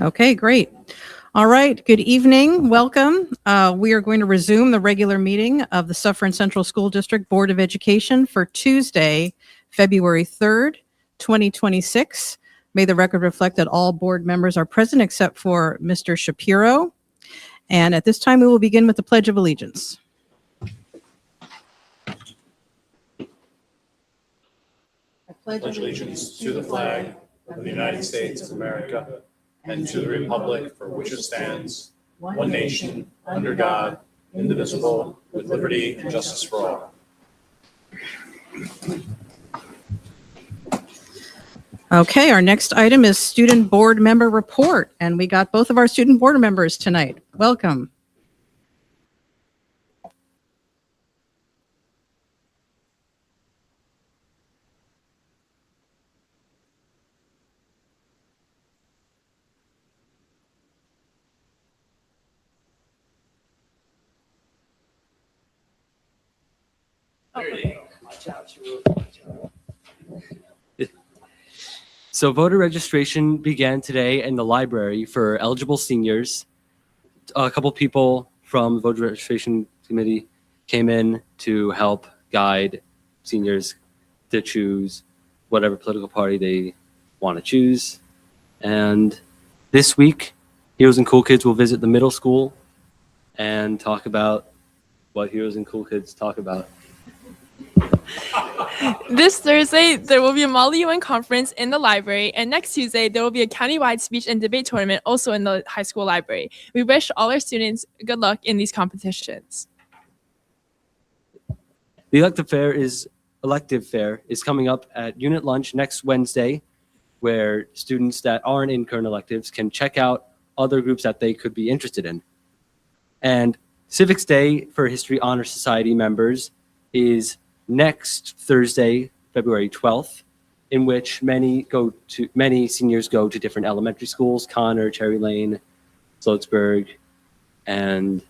Okay, great. All right, good evening. Welcome. We are going to resume the regular meeting of the Suffern Central School District Board of Education for Tuesday, February 3rd, 2026. May the record reflect that all board members are present except for Mr. Shapiro. And at this time, we will begin with the Pledge of Allegiance. I pledge allegiance to the flag of the United States of America and to the republic for which it stands, one nation, under God, indivisible, with liberty and justice for all. Okay, our next item is student board member report, and we got both of our student board members tonight. Welcome. So voter registration began today in the library for eligible seniors. A couple people from the voter registration committee came in to help guide seniors to choose whatever political party they want to choose. And this week, Heroes and Cool Kids will visit the middle school and talk about what Heroes and Cool Kids talk about. This Thursday, there will be a Model UN conference in the library, and next Tuesday, there will be a countywide speech and debate tournament also in the high school library. We wish all our students good luck in these competitions. The elective fair is coming up at unit lunch next Wednesday, where students that aren't in current electives can check out other groups that they could be interested in. And Civics Day for History Honor Society members is next Thursday, February 12th, in which many seniors go to different elementary schools: Connor, Cherry Lane, Sloatsburg, and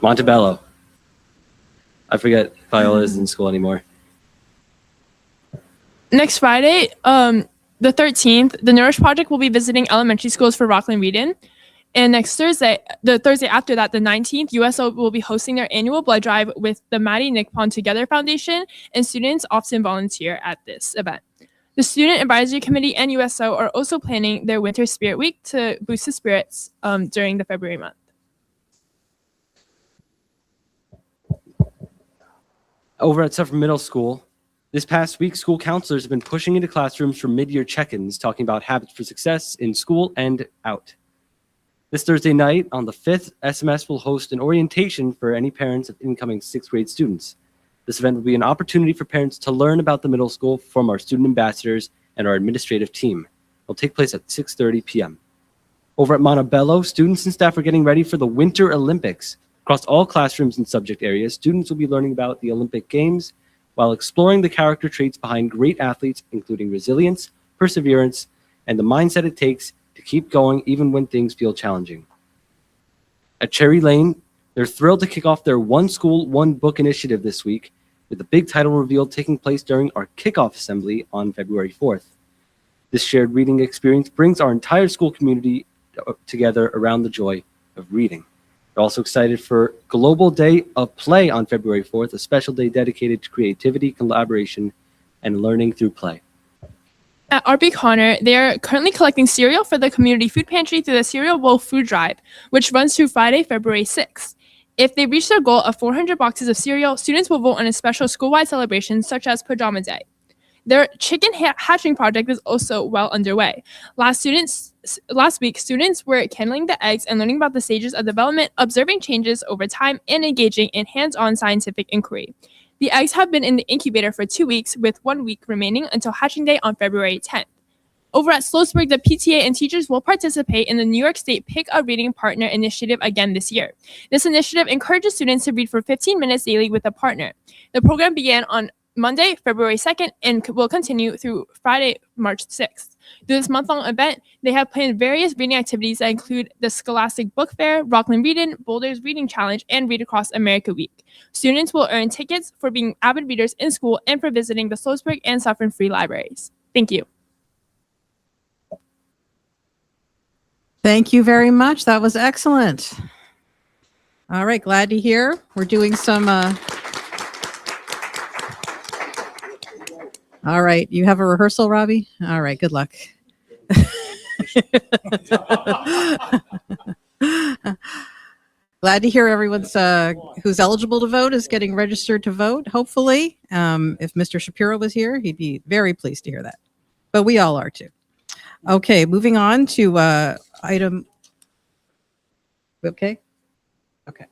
Montebello. I forget if Viola is in school anymore. Next Friday, the 13th, the Nourish Project will be visiting elementary schools for Rockland Region. And next Thursday, the Thursday after that, the 19th, USO will be hosting their annual blood drive with the Maddie Nickpon Together Foundation, and students often volunteer at this event. The Student Advisory Committee and USO are also planning their Winter Spirit Week to boost the spirits during the February month. Over at Suffern Middle School, this past week, school counselors have been pushing into classrooms for mid-year check-ins, talking about habits for success in school and out. This Thursday night, on the 5th, SMS will host an orientation for any parents of incoming 6th grade students. This event will be an opportunity for parents to learn about the middle school from our student ambassadors and our administrative team. It will take place at 6:30 p.m. Over at Montebello, students and staff are getting ready for the Winter Olympics. Across all classrooms and subject areas, students will be learning about the Olympic Games while exploring the character traits behind great athletes, including resilience, perseverance, and the mindset it takes to keep going even when things feel challenging. At Cherry Lane, they're thrilled to kick off their One School, One Book initiative this week, with the big title reveal taking place during our kickoff assembly on February 4th. This shared reading experience brings our entire school community together around the joy of reading. We're also excited for Global Day of Play on February 4th, a special day dedicated to creativity, collaboration, and learning through play. At RB Connor, they are currently collecting cereal for the community food pantry through the Cereal Bowl Food Drive, which runs through Friday, February 6th. If they reach their goal of 400 boxes of cereal, students will vote on a special school-wide celebration such as Pajama Day. Their chicken hatching project is also well underway. Last week, students were candling the eggs and learning about the stages of development, observing changes over time, and engaging in hands-on scientific inquiry. The eggs have been in the incubator for 2 weeks, with 1 week remaining until hatching day on February 10th. Over at Sloatsburg, the PTA and teachers will participate in the New York State Pick a Reading Partner initiative again this year. This initiative encourages students to read for 15 minutes daily with a partner. The program began on Monday, February 2nd, and will continue through Friday, March 6th. Through this month-long event, they have planned various reading activities that include the Scholastic Book Fair, Rockland Reading, Boulder's Reading Challenge, and Read Across America Week. Students will earn tickets for being avid readers in school and for visiting the Sloatsburg and Suffern Free Libraries. Thank you. Thank you very much. That was excellent. All right, glad to hear. We're doing some. All right, you have a rehearsal, Robbie? All right, good luck. Glad to hear everyone's who's eligible to vote is getting registered to vote, hopefully. If Mr. Shapiro was here, he'd be very pleased to hear that. But we all are too. Okay, moving on to item. Okay. Okay.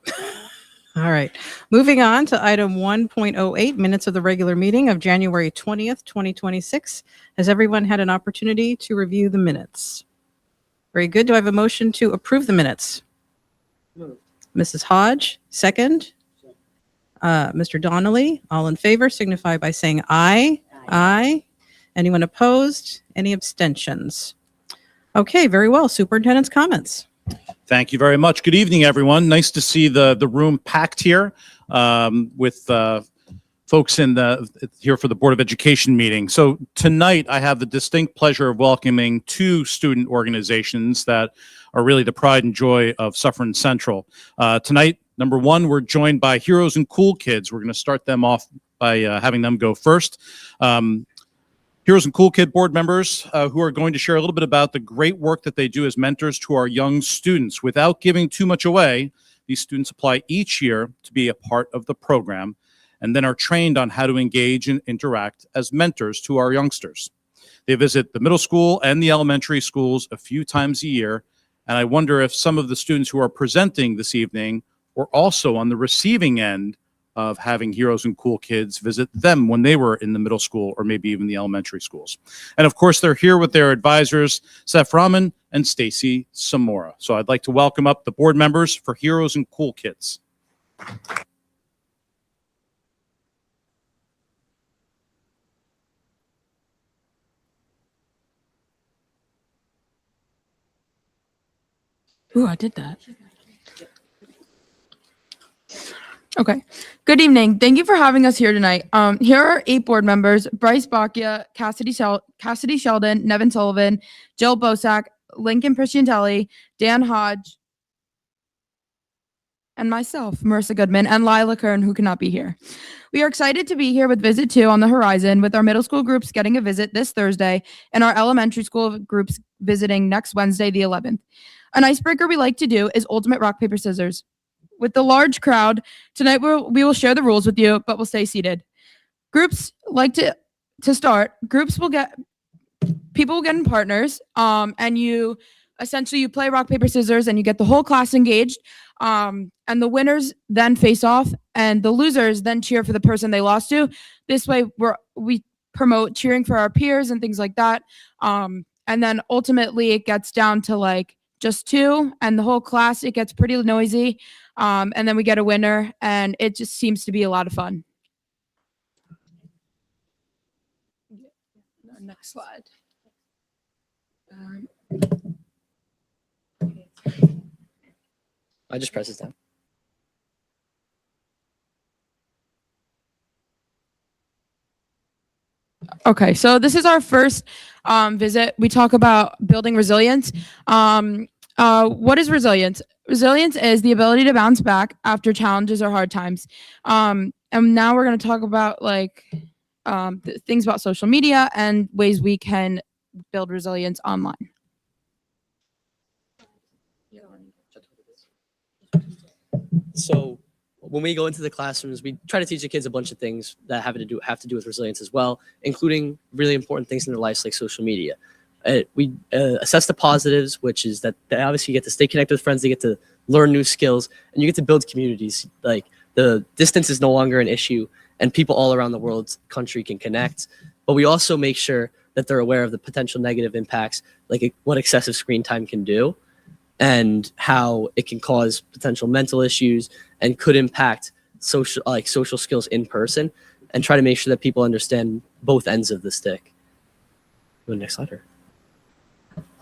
All right. Moving on to item 1.08, minutes of the regular meeting of January 20th, 2026. Has everyone had an opportunity to review the minutes? Very good. Do I have a motion to approve the minutes? Mrs. Hodge, second. Mr. Donnelly, all in favor, signify by saying aye. Aye. Anyone opposed? Any abstentions? Okay, very well. Superintendent's comments. Thank you very much. Good evening, everyone. Nice to see the room packed here with folks here for the Board of Education meeting. So tonight, I have the distinct pleasure of welcoming two student organizations that are really the pride and joy of Suffern Central. Tonight, number one, we're joined by Heroes and Cool Kids. We're going to start them off by having them go first. Heroes and Cool Kid board members who are going to share a little bit about the great work that they do as mentors to our young students. Without giving too much away, these students apply each year to be a part of the program and then are trained on how to engage and interact as mentors to our youngsters. They visit the middle school and the elementary schools a few times a year, and I wonder if some of the students who are presenting this evening were also on the receiving end of having Heroes and Cool Kids visit them when they were in the middle school or maybe even the elementary schools. And of course, they're here with their advisors, Seth Rahman and Stacy Samora. So I'd like to welcome up the board members for Heroes and Cool Kids. Ooh, I did that. Okay. Good evening. Thank you for having us here tonight. Here are 8 board members: Bryce Bacchia, Cassidy Sheldon, Nevin Sullivan, Jill Bosak, Lincoln Prisciantelli, Dan Hodge, and myself, Marissa Goodman, and Lila Kern, who cannot be here. We are excited to be here with Visit 2 on the horizon, with our middle school groups getting a visit this Thursday and our elementary school groups visiting next Wednesday, the 11th. An icebreaker we like to do is ultimate rock, paper, scissors. With the large crowd, tonight we will share the rules with you, but we'll stay seated. Groups like to start. Groups will get, people will get in partners, and you play rock, paper, scissors, and you get the whole class engaged. And the winners then face off, and the losers then cheer for the person they lost to. This way, we promote cheering for our peers and things like that. And then ultimately, it gets down to like just 2, and the whole class, it gets pretty noisy. And then we get a winner, and it just seems to be a lot of fun. Next slide. I just press it down. Okay, so this is our first visit. We talk about building resilience. What is resilience? Resilience is the ability to bounce back after challenges or hard times. And now we're going to talk about things about social media and ways we can build resilience online. So when we go into the classrooms, we try to teach the kids a bunch of things that have to do with resilience as well, including really important things in their lives like social media. We assess the positives, which is that they obviously get to stay connected with friends, they get to learn new skills, and you get to build communities. Like the distance is no longer an issue, and people all around the world's country can connect. But we also make sure that they're aware of the potential negative impacts, like what excessive screen time can do, and how it can cause potential mental issues and could impact social skills in person, and try to make sure that people understand both ends of the stick. Go to the next slide.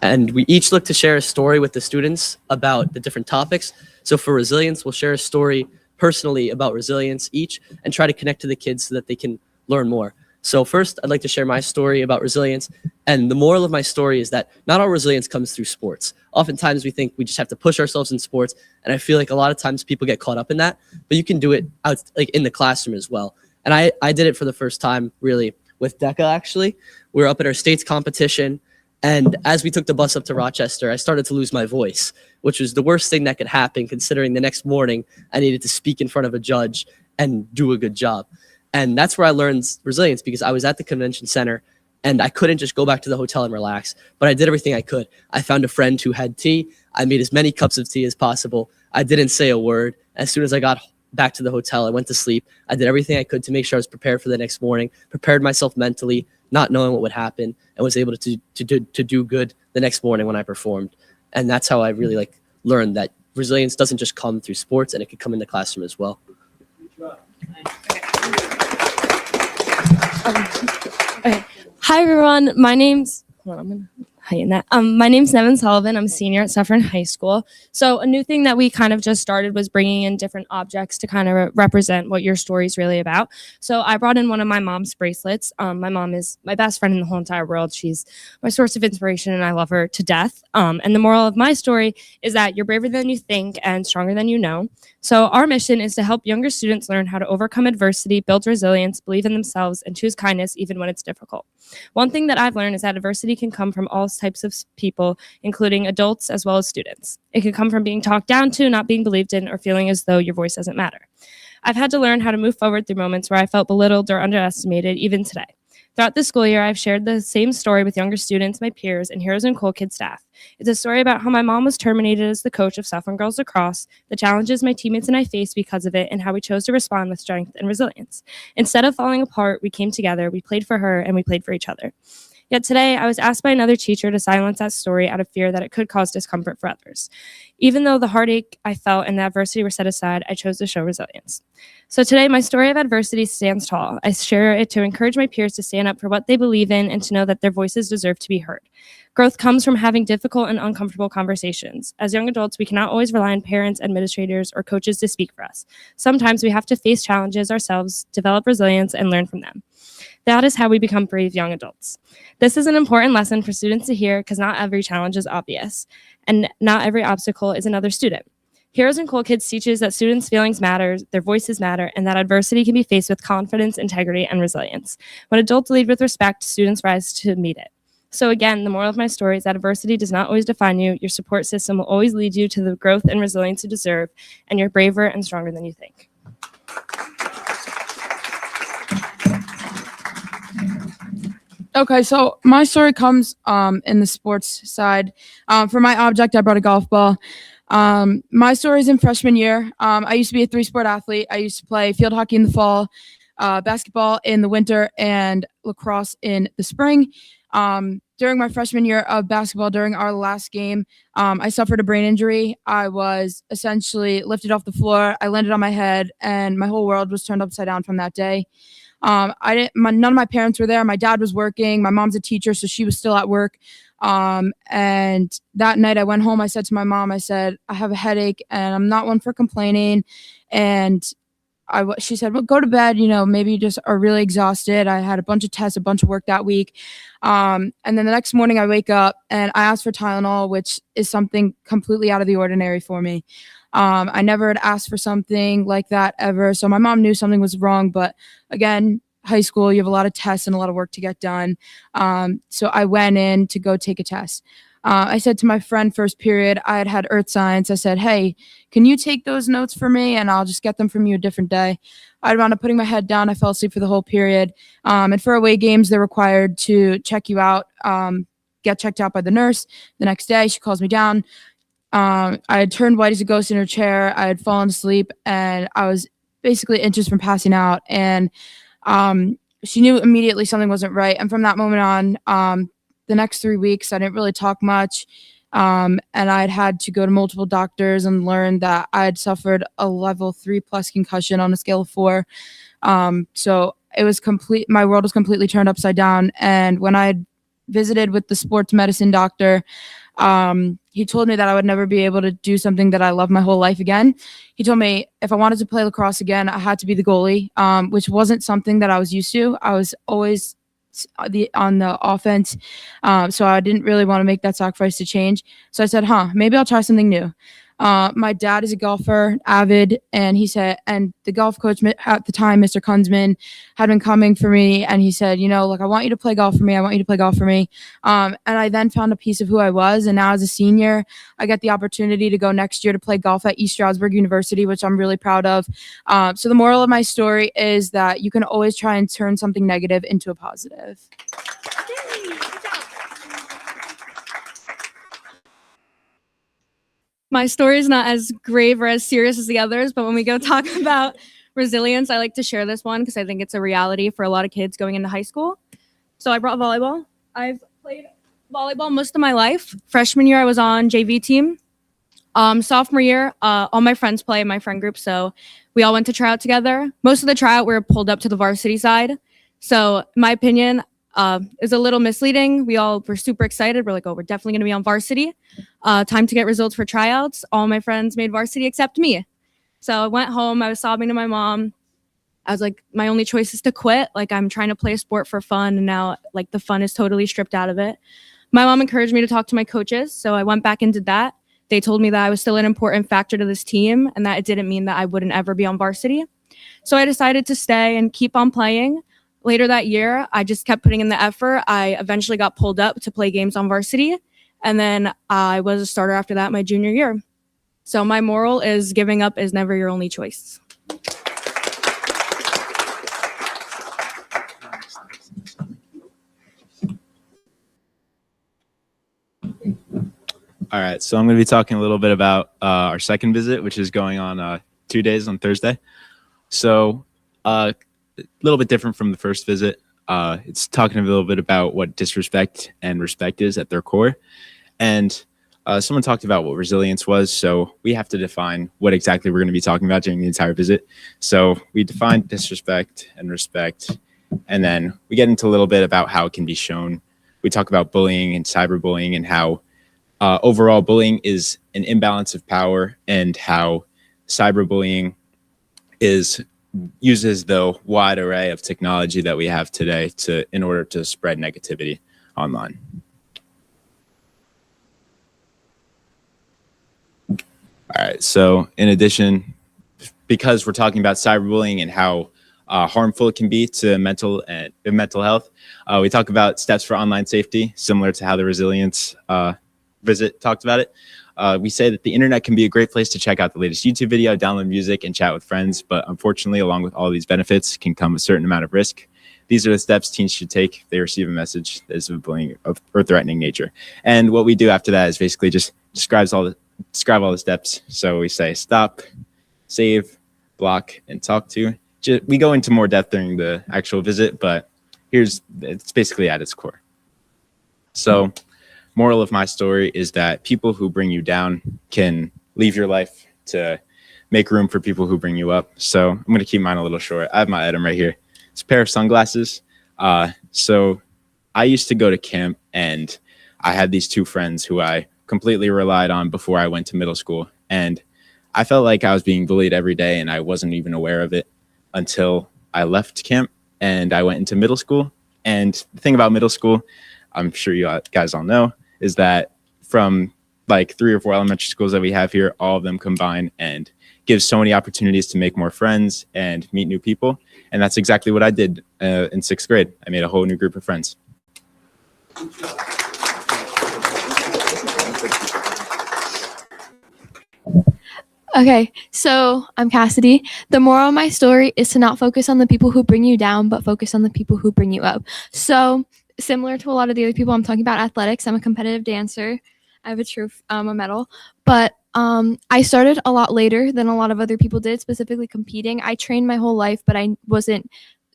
And we each look to share a story with the students about the different topics. So for resilience, we'll share a story personally about resilience each and try to connect to the kids so that they can learn more. So first, I'd like to share my story about resilience. And the moral of my story is that not all resilience comes through sports. Oftentimes we think we just have to push ourselves in sports. And I feel like a lot of times people get caught up in that, but you can do it out like in the classroom as well. And I did it for the first time really with DECA actually. We were up at our state's competition. And as we took the bus up to Rochester, I started to lose my voice, which was the worst thing that could happen considering the next morning I needed to speak in front of a judge and do a good job. And that's where I learned resilience, because I was at the convention center and I couldn't just go back to the hotel and relax, but I did everything I could. I found a friend who had tea. I made as many cups of tea as possible. I didn't say a word. As soon as I got back to the hotel, I went to sleep. I did everything I could to make sure I was prepared for the next morning, prepared myself mentally, not knowing what would happen, and was able to do good the next morning when I performed. And that's how I really learned that resilience doesn't just come through sports, and it could come in the classroom as well. Okay. Hi everyone. My name's my name's Nevin Sullivan. I'm a senior at Suffern High School. So a new thing that we kind of just started was bringing in different objects to kind of represent what your story is really about. So I brought in one of my mom's bracelets. My mom is my best friend in the whole entire world. She's my source of inspiration and I love her to death. And the moral of my story is that you're braver than you think and stronger than you know. So our mission is to help younger students learn how to overcome adversity, build resilience, believe in themselves, and choose kindness even when it's difficult. One thing that I've learned is that adversity can come from all types of people, including adults as well as students. It can come from being talked down to, not being believed in, or feeling as though your voice doesn't matter. I've had to learn how to move forward through moments where I felt belittled or underestimated, even today. Throughout the school year, I've shared the same story with younger students, my peers, and Heroes and Cool Kids staff. It's a story about how my mom was terminated as the coach of Suffern Girls Lacrosse, the challenges my teammates and I faced because of it, and how we chose to respond with strength and resilience. Instead of falling apart, we came together, we played for her, and we played for each other. Yet today, I was asked by another teacher to silence that story out of fear that it could cause discomfort for others. Even though the heartache I felt and the adversity were set aside, I chose to show resilience. So today, my story of adversity stands tall. I share it to encourage my peers to stand up for what they believe in and to know that their voices deserve to be heard. Growth comes from having difficult and uncomfortable conversations. As young adults, we cannot always rely on parents, administrators, or coaches to speak for us. Sometimes we have to face challenges ourselves, develop resilience, and learn from them. That is how we become brave young adults. This is an important lesson for students to hear because not every challenge is obvious, and not every obstacle is another student. Heroes and Cool Kids teaches that students' feelings matter, their voices matter, and that adversity can be faced with confidence, integrity, and resilience. When adults lead with respect, students rise to meet it. So again, the moral of my story is that adversity does not always define you. Your support system will always lead you to the growth and resilience you deserve, and you're braver and stronger than you think. Okay, so my story comes in the sports side. For my object, I brought a golf ball. My story is in freshman year. I used to be a 3-sport athlete. I used to play field hockey in the fall, basketball in the winter, and lacrosse in the spring. During my freshman year of basketball, during our last game, I suffered a brain injury. I was essentially lifted off the floor. I landed on my head, and my whole world was turned upside down from that day. None of my parents were there. My dad was working. My mom's a teacher, so she was still at work. And that night I went home. I said to my mom, I said, I have a headache and I'm not one for complaining. And she said, well, go to bed. Maybe you just are really exhausted. I had a bunch of tests, a bunch of work that week. And then the next morning I wake up and I asked for Tylenol, which is something completely out of the ordinary for me. I never had asked for something like that ever. So my mom knew something was wrong, but again, high school, you have a lot of tests and a lot of work to get done. So I went in to go take a test. I said to my friend first period, I had earth science. I said, hey, can you take those notes for me? And I'll just get them from you a different day. I wound up putting my head down. I fell asleep for the whole period. And for away games, they're required to check you out, get checked out by the nurse. The next day, she calls me down. I had turned white as a ghost in her chair. I had fallen asleep and I was basically inches from passing out. And she knew immediately something wasn't right. And from that moment on, the next 3 weeks, I didn't really talk much. And I'd had to go to multiple doctors and learn that I had suffered a level 3+ concussion on a scale of 4. So it was complete. My world was completely turned upside down. And when I visited with the sports medicine doctor, he told me that I would never be able to do something that I love my whole life again. He told me if I wanted to play lacrosse again, I had to be the goalie, which wasn't something that I was used to. I was always on the offense, so I didn't really want to make that sacrifice to change. So I said, maybe I'll try something new. My dad is a golfer, avid, and he said, and the golf coach at the time, Mr. Kunzman, had been coming for me, and he said, look, I want you to play golf for me. I want you to play golf for me. And I then found a piece of who I was, and now as a senior, I get the opportunity to go next year to play golf at East Stroudsburg University, which I'm really proud of. So the moral of my story is that you can always try and turn something negative into a positive. My story is not as grave or as serious as the others, but when we go talk about resilience, I like to share this one because I think it's a reality for a lot of kids going into high school. So I brought volleyball. I've played volleyball most of my life. Freshman year, I was on JV team. Sophomore year, all my friends play in my friend group, so we all went to tryout together. Most of the tryout, we were pulled up to the varsity side. So in my opinion, is a little misleading. We all were super excited. We're like, oh, we're definitely going to be on varsity. Time to get results for tryouts. All my friends made varsity except me. So I went home. I was sobbing to my mom. I was like, my only choice is to quit. Like, I'm trying to play a sport for fun, and now like the fun is totally stripped out of it. My mom encouraged me to talk to my coaches, so I went back and did that. They told me that I was still an important factor to this team and that it didn't mean that I wouldn't ever be on varsity. So I decided to stay and keep on playing. Later that year, I just kept putting in the effort. I eventually got pulled up to play games on varsity, and then I was a starter after that my junior year. So my moral is giving up is never your only choice. All right, so I'm going to be talking a little bit about our second visit, which is going on 2 days on Thursday. So a little bit different from the first visit. It's talking a little bit about what disrespect and respect is at their core. And someone talked about what resilience was, so we have to define what exactly we're going to be talking about during the entire visit. So we defined disrespect and respect, and then we get into a little bit about how it can be shown. We talk about bullying and cyberbullying and how overall bullying is an imbalance of power, and how cyberbullying uses the wide array of technology that we have today in order to spread negativity online. All right, so in addition, because we're talking about cyberbullying and how harmful it can be to mental health, we talk about steps for online safety, similar to how the resilience visit talked about it. We say that the internet can be a great place to check out the latest YouTube video, download music, and chat with friends, but unfortunately, along with all these benefits, can come a certain amount of risk. These are the steps teens should take if they receive a message that is of bullying or threatening nature. And what we do after that is basically just describe all the steps. So we say stop, save, block, and talk to. We go into more depth during the actual visit, but it's basically at its core. So moral of my story is that people who bring you down can leave your life to make room for people who bring you up. So I'm going to keep mine a little short. I have my item right here. It's a pair of sunglasses. So I used to go to camp, and I had these two friends who I completely relied on before I went to middle school. And I felt like I was being bullied every day, and I wasn't even aware of it until I left camp and I went into middle school. And the thing about middle school, I'm sure you guys all know, is that from like 3 or 4 elementary schools that we have here, all of them combine and give so many opportunities to make more friends and meet new people. And that's exactly what I did in 6th grade. I made a whole new group of friends. Okay, so I'm Cassidy. The moral of my story is to not focus on the people who bring you down, but focus on the people who bring you up. So similar to a lot of the other people, I'm talking about athletics. I'm a competitive dancer. I have a medal, but I started a lot later than a lot of other people did, specifically competing. I trained my whole life, but I wasn't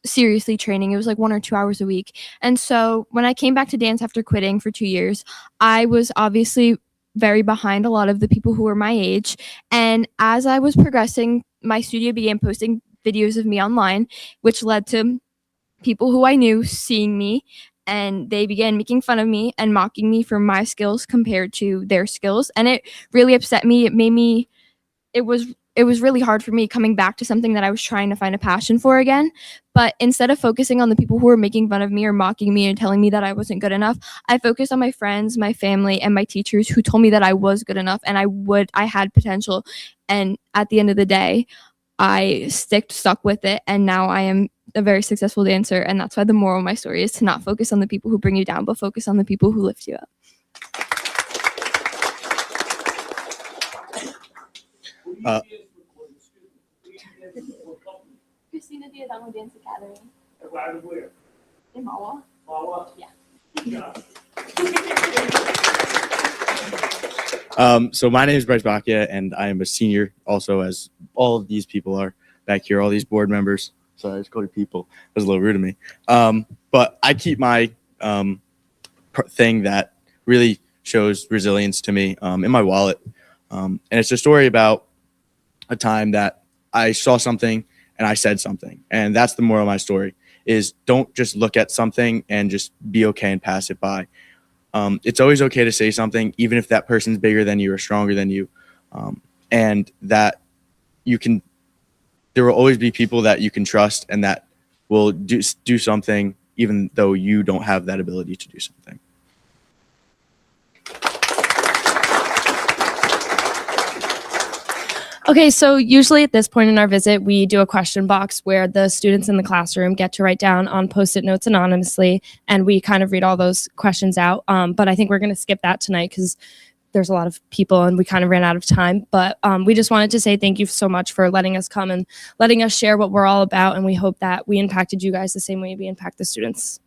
seriously training. It was like 1 or 2 hours a week. And so when I came back to dance after quitting for 2 years, I was obviously very behind a lot of the people who were my age. And as I was progressing, my studio began posting videos of me online, which led to people who I knew seeing me and they began making fun of me and mocking me for my skills compared to their skills. And it really upset me. It was really hard for me coming back to something that I was trying to find a passion for again. But instead of focusing on the people who were making fun of me or mocking me and telling me that I wasn't good enough, I focused on my friends, my family, and my teachers who told me that I was good enough and I had potential. And at the end of the day, I stuck with it, and now I am a very successful dancer. And that's why the moral of my story is to not focus on the people who bring you down, but focus on the people who lift you up. Christina Diadamo Dance Academy. In Mawa. Yeah. So my name is Bryce Bakia, and I am a senior, also as all of these people are back here, all these board members. Sorry, I just called you people. That was a little rude of me. But I keep my thing that really shows resilience to me in my wallet. And it's a story about a time that I saw something and I said something. And that's the moral of my story, is don't just look at something and just be okay and pass it by. It's always okay to say something, even if that person's bigger than you or stronger than you. And that there will always be people that you can trust and that will do something, even though you don't have that ability to do something. Okay, so usually at this point in our visit, we do a question box where the students in the classroom get to write down on Post-it notes anonymously, and we kind of read all those questions out. But I think we're going to skip that tonight because there's a lot of people and we kind of ran out of time. But we just wanted to say thank you so much for letting us come and letting us share what we're all about, and we hope that we impacted you guys the same way we impact the students.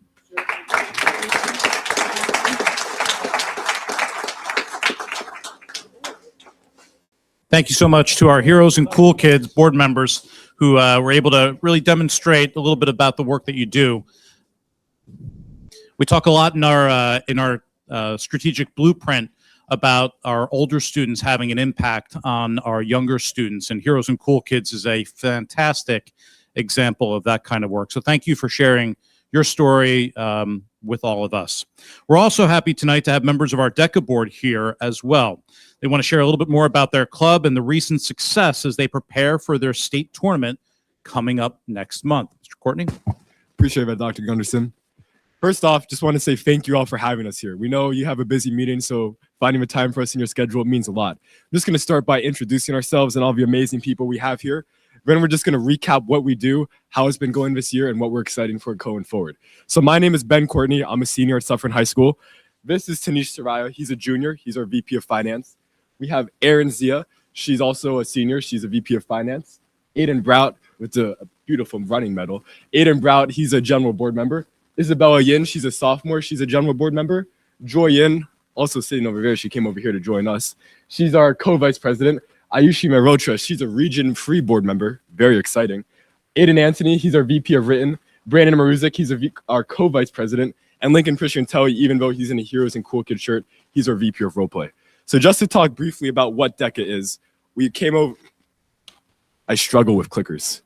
Thank you so much to our Heroes and Cool Kids board members who were able to really demonstrate a little bit about the work that you do. We talk a lot in our strategic blueprint about our older students having an impact on our younger students, and Heroes and Cool Kids is a fantastic example of that kind of work. So thank you for sharing your story with all of us. We're also happy tonight to have members of our DECA board here as well. They want to share a little bit more about their club and the recent success as they prepare for their state tournament coming up next month. Mr. Courtney? Appreciate that, Dr. Gunderson. First off, just want to say thank you all for having us here. We know you have a busy meeting, so finding the time for us in your schedule means a lot. I'm just going to start by introducing ourselves and all the amazing people we have here. Then we're just going to recap what we do, how it's been going this year, and what we're excited for going forward. So my name is Ben Courtney. I'm a senior at Suffern High School. This is Tanish Saraya. He's a junior. He's our VP of Finance. We have Erin Zia. She's also a senior. She's a VP of Finance. Aiden Brout with a beautiful running medal. Aiden Brout, he's a general board member. Isabella Yin, she's a sophomore. She's a general board member. Joy Yin, also sitting over there. She came over here to join us. She's our co-vice president. Ayushi Merotra, she's a region free board member. Very exciting. Aiden Anthony, he's our VP of Written. Brandon Maruzik, he's our co-vice president. And Lincoln Prisciantelli, even though he's in a Heroes and Cool Kid shirt, he's our VP of Roleplay. So just to talk briefly about what DECA is, we came over. I struggle with clickers.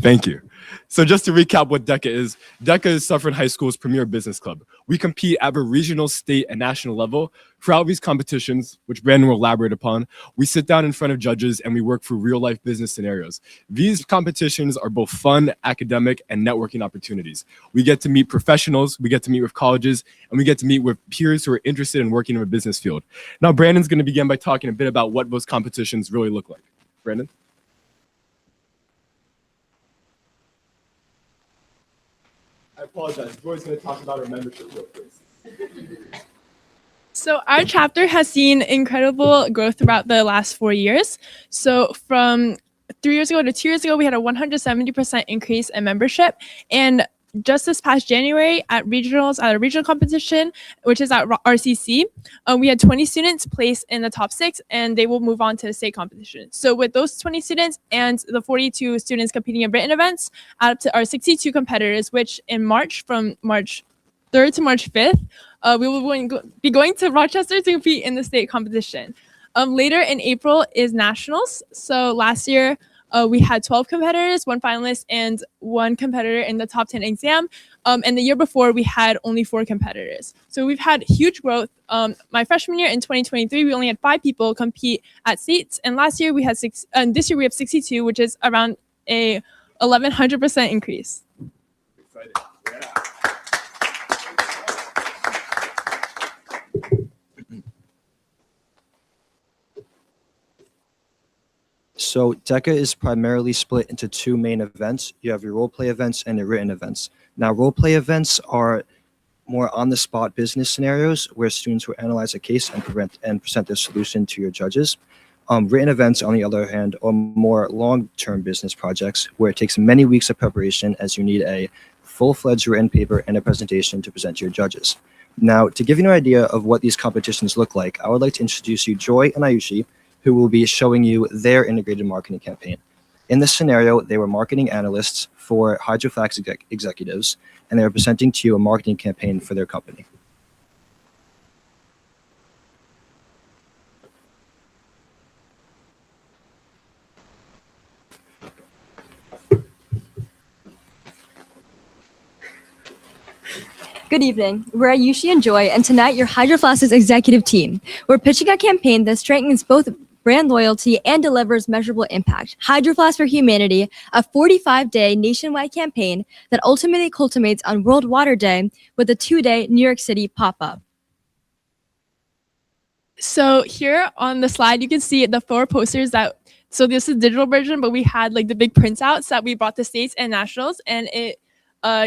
Thank you. So just to recap what DECA is Suffern High School's premier business club. We compete at a regional, state, and national level. Throughout these competitions, which Brandon will elaborate upon, we sit down in front of judges and we work through real-life business scenarios. These competitions are both fun, academic, and networking opportunities. We get to meet professionals, we get to meet with colleges, and we get to meet with peers who are interested in working in a business field. Now, Brandon's going to begin by talking a bit about what those competitions really look like. Brandon? I apologize. Joy's going to talk about our membership real quick. So our chapter has seen incredible growth throughout the last 4 years. So from 3 years ago to 2 years ago, we had a 170% increase in membership. And just this past January at a regional competition, which is at RCC, we had 20 students placed in the top 6, and they will move on to the state competition. So with those 20 students and the 42 students competing in written events, add up to our 62 competitors, which in March, from March 3rd to March 5th, we will be going to Rochester to compete in the state competition. Later in April is nationals. So last year, we had 12 competitors, 1 finalist, and 1 competitor in the top 10 exam. And the year before, we had only 4 competitors. So we've had huge growth. My freshman year in 2023, we only had 5 people compete at states. And last year we had 6, and this year we have 62, which is around a 1,100% increase. So DECA is primarily split into 2 main events. You have your role play events and your written events. Now, role play events are more on-the-spot business scenarios where students will analyze a case and present their solution to your judges. Written events, on the other hand, are more long-term business projects where it takes many weeks of preparation as you need a full-fledged written paper and a presentation to present to your judges. Now, to give you an idea of what these competitions look like, I would like to introduce you Joy and Ayushi, who will be showing you their integrated marketing campaign. In this scenario, they were marketing analysts for Hydroflax executives, and they are presenting to you a marketing campaign for their company. Good evening. We're Ayushi and Joy, and tonight you're Hydroflask's executive team. We're pitching a campaign that strengthens both brand loyalty and delivers measurable impact. Hydroflask for Humanity, a 45-day nationwide campaign that ultimately culminates on World Water Day with a 2-day New York City pop-up. So here on the slide, you can see the 4 posters that, so this is digital version, but we had like the big printouts that we brought to states and nationals, and it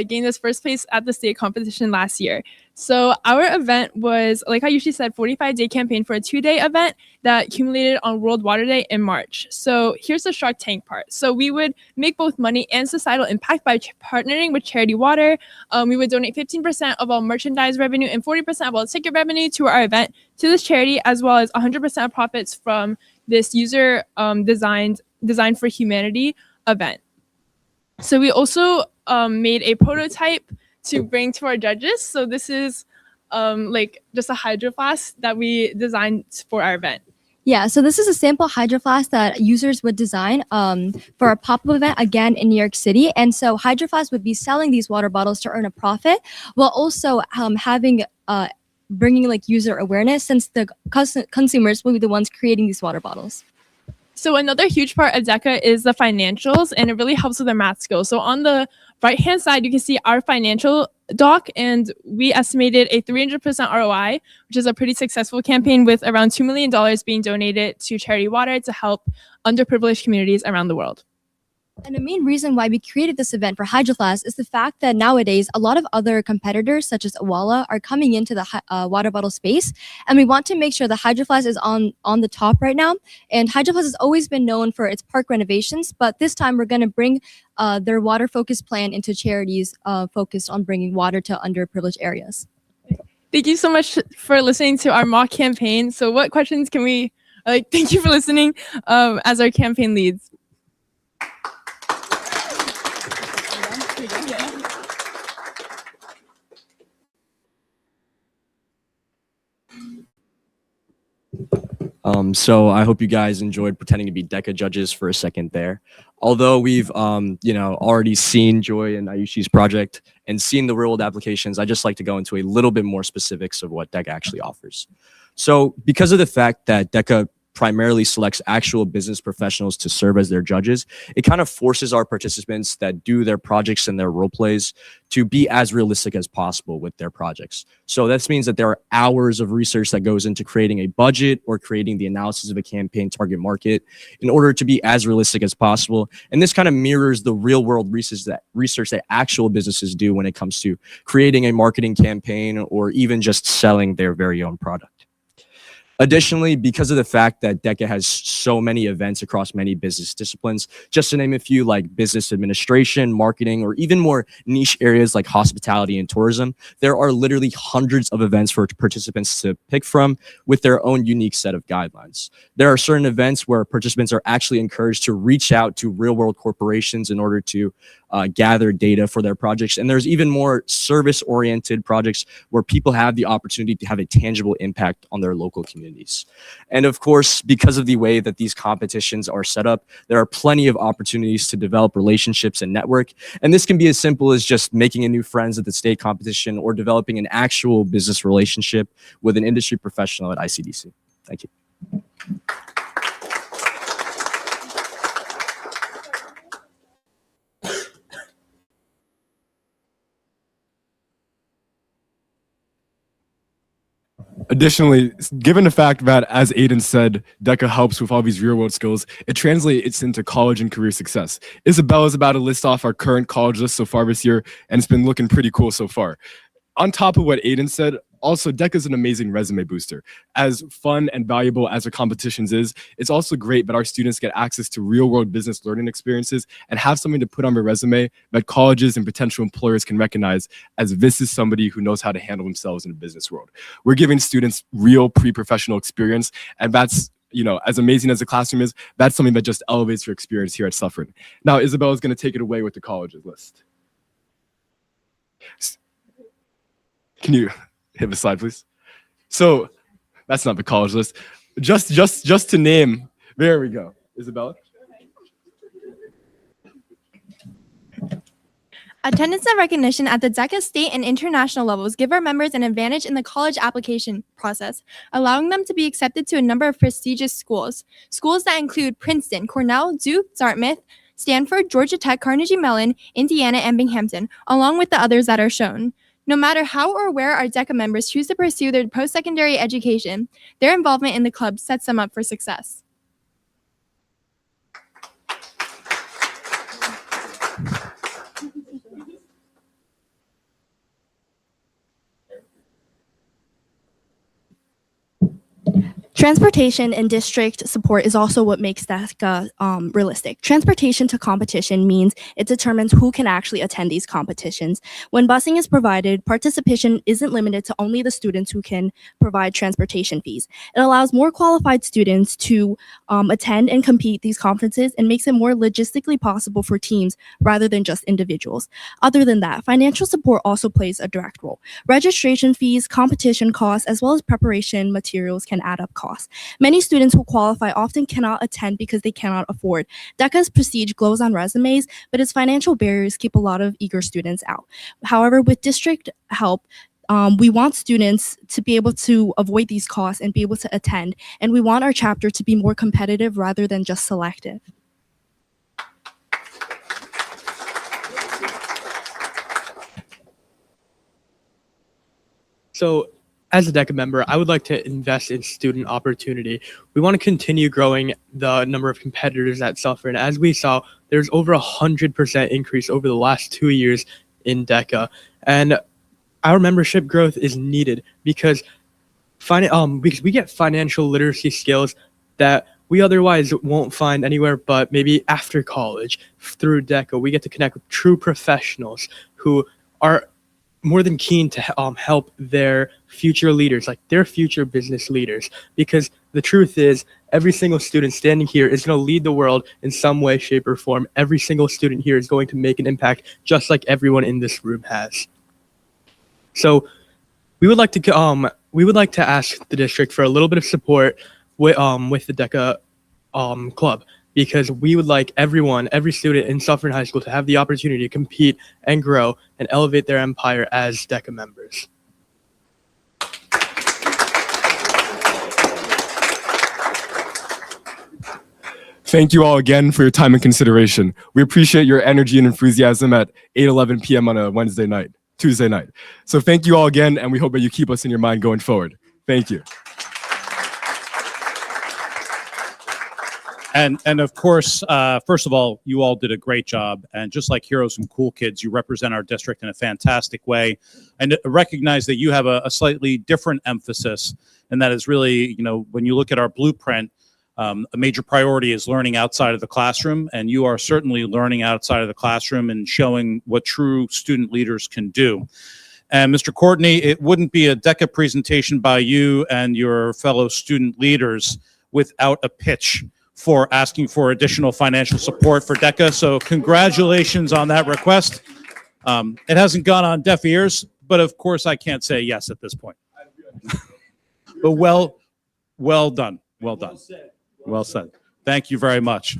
gained us first place at the state competition last year. So our event was, like I usually said, 45-day campaign for a 2-day event that accumulated on World Water Day in March. So here's the Shark Tank part. So we would make both money and societal impact by partnering with Charity Water. We would donate 15% of all merchandise revenue and 40% of all ticket revenue to our event to this charity, as well as 100% of profits from this user Design for Humanity event. So we also made a prototype to bring to our judges. So this is like just a Hydroflask that we designed for our event. Yeah, so this is a sample Hydroflask that users would design for a pop-up event, again, in New York City. And so Hydroflask would be selling these water bottles to earn a profit, while also bringing like user awareness, since the consumers will be the ones creating these water bottles. So another huge part of DECA is the financials, and it really helps with their math skills. So on the right-hand side, you can see our financial doc, and we estimated a 300% ROI, which is a pretty successful campaign with around $2 million being donated to Charity Water to help underprivileged communities around the world. And the main reason why we created this event for Hydroflask is the fact that nowadays a lot of other competitors such as Awala are coming into the water bottle space, and we want to make sure that Hydroflask is on the top right now. And Hydroflask has always been known for its park renovations, but this time we're going to bring their water focused plan into charities focused on bringing water to underprivileged areas. Thank you so much for listening to our mock campaign. So what questions can we, thank you for listening as our campaign leads. So I hope you guys enjoyed pretending to be DECA judges for a second there. Although we've, already seen Joy and Ayushi's project and seen the real world applications, I just like to go into a little bit more specifics of what DECA actually offers. So because of the fact that DECA primarily selects actual business professionals to serve as their judges, it kind of forces our participants that do their projects and their role plays to be as realistic as possible with their projects. So this means that there are hours of research that goes into creating a budget or creating the analysis of a campaign target market in order to be as realistic as possible. And this kind of mirrors the real world research that actual businesses do when it comes to creating a marketing campaign or even just selling their very own product. Additionally, because of the fact that DECA has so many events across many business disciplines, just to name a few like business administration, marketing, or even more niche areas like hospitality and tourism, there are literally hundreds of events for participants to pick from with their own unique set of guidelines. There are certain events where participants are actually encouraged to reach out to real world corporations in order to gather data for their projects. And there's even more service-oriented projects where people have the opportunity to have a tangible impact on their local communities. And of course, because of the way that these competitions are set up, there are plenty of opportunities to develop relationships and network. And this can be as simple as just making a new friends at the state competition or developing an actual business relationship with an industry professional at ICDC. Thank you. Additionally, given the fact that, as Aiden said, DECA helps with all these real-world skills, it translates into college and career success. Isabella is about to list off our current college list so far this year, and it's been looking pretty cool so far. On top of what Aiden said, also DECA is an amazing resume booster. As fun and valuable as our competitions is, it's also great that our students get access to real-world business learning experiences and have something to put on their resume that colleges and potential employers can recognize as this is somebody who knows how to handle themselves in the business world. We're giving students real pre-professional experience, and that's, you know, as amazing as the classroom is, that's something that just elevates your experience here at Suffern. Now, Isabella is going to take it away with the colleges list. Can you hit the slide, please? So that's not the college list. Just to name, there we go. Isabella? Attendance and recognition at the DECA state and international levels give our members an advantage in the college application process, allowing them to be accepted to a number of prestigious schools. Schools that include Princeton, Cornell, Duke, Dartmouth, Stanford, Georgia Tech, Carnegie Mellon, Indiana, and Binghamton, along with the others that are shown. No matter how or where our DECA members choose to pursue their post-secondary education, their involvement in the club sets them up for success. Transportation and district support is also what makes DECA realistic. Transportation to competition means it determines who can actually attend these competitions. When busing is provided, participation isn't limited to only the students who can provide transportation fees. It allows more qualified students to attend and compete these conferences and makes it more logistically possible for teams rather than just individuals. Other than that, financial support also plays a direct role. Registration fees, competition costs, as well as preparation materials can add up costs. Many students who qualify often cannot attend because they cannot afford. DECA's prestige glows on resumes, but its financial barriers keep a lot of eager students out. However, with district help, we want students to be able to avoid these costs and be able to attend, and we want our chapter to be more competitive rather than just selective. So, as a DECA member, I would like to invest in student opportunity. We want to continue growing the number of competitors at Suffern. As we saw, there's over 100% increase over the last 2 years in DECA. And our membership growth is needed because we get financial literacy skills that we otherwise won't find anywhere but maybe after college. Through DECA, we get to connect with true professionals who are more than keen to help their future leaders, like their future business leaders. Because the truth is, every single student standing here is going to lead the world in some way, shape, or form. Every single student here is going to make an impact, just like everyone in this room has. So we would like to ask the district for a little bit of support with the DECA club, because we would like every student in Suffern High School to have the opportunity to compete and grow and elevate their empire as DECA members. Thank you all again for your time and consideration. We appreciate your energy and enthusiasm at 8:11 p.m. on a Tuesday night. So thank you all again, and we hope that you keep us in your mind going forward. Thank you. And of course, first of all, you all did a great job. And just like Heroes and Cool Kids, you represent our district in a fantastic way. And recognize that you have a slightly different emphasis. And that is really, when you look at our blueprint, a major priority is learning outside of the classroom. And you are certainly learning outside of the classroom and showing what true student leaders can do. And Mr. Courtney, it wouldn't be a DECA presentation by you and your fellow student leaders without a pitch for asking for additional financial support for DECA. So congratulations on that request. It hasn't gone on deaf ears, but of course I can't say yes at this point. But well done. Well done. Well said. Thank you very much.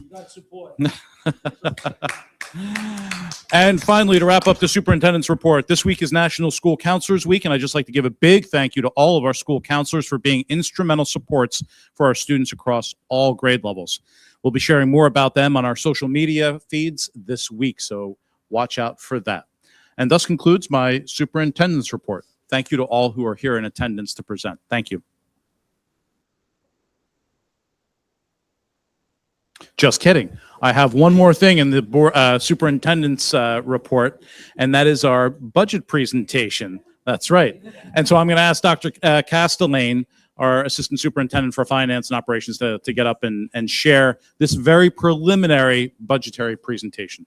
And finally, to wrap up the superintendent's report, this week is National School Counselors Week, and I'd just like to give a big thank you to all of our school counselors for being instrumental supports for our students across all grade levels. We'll be sharing more about them on our social media feeds this week, so watch out for that. And thus concludes my superintendent's report. Thank you to all who are here in attendance to present. Thank you. Just kidding. I have one more thing in the superintendent's report, and that is our budget presentation. That's right. And so I'm going to ask Dr. Castellane, our assistant superintendent for finance and operations, to get up and share this very preliminary budgetary presentation.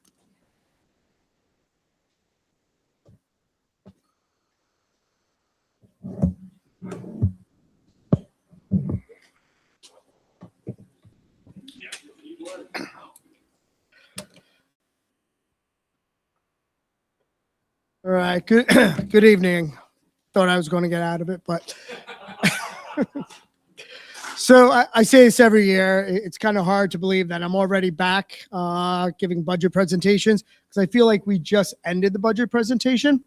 All right. Good evening. Thought I was going to get out of it, but so I say this every year. It's kind of hard to believe that I'm already back giving budget presentations, because I feel like we just ended the budget presentation.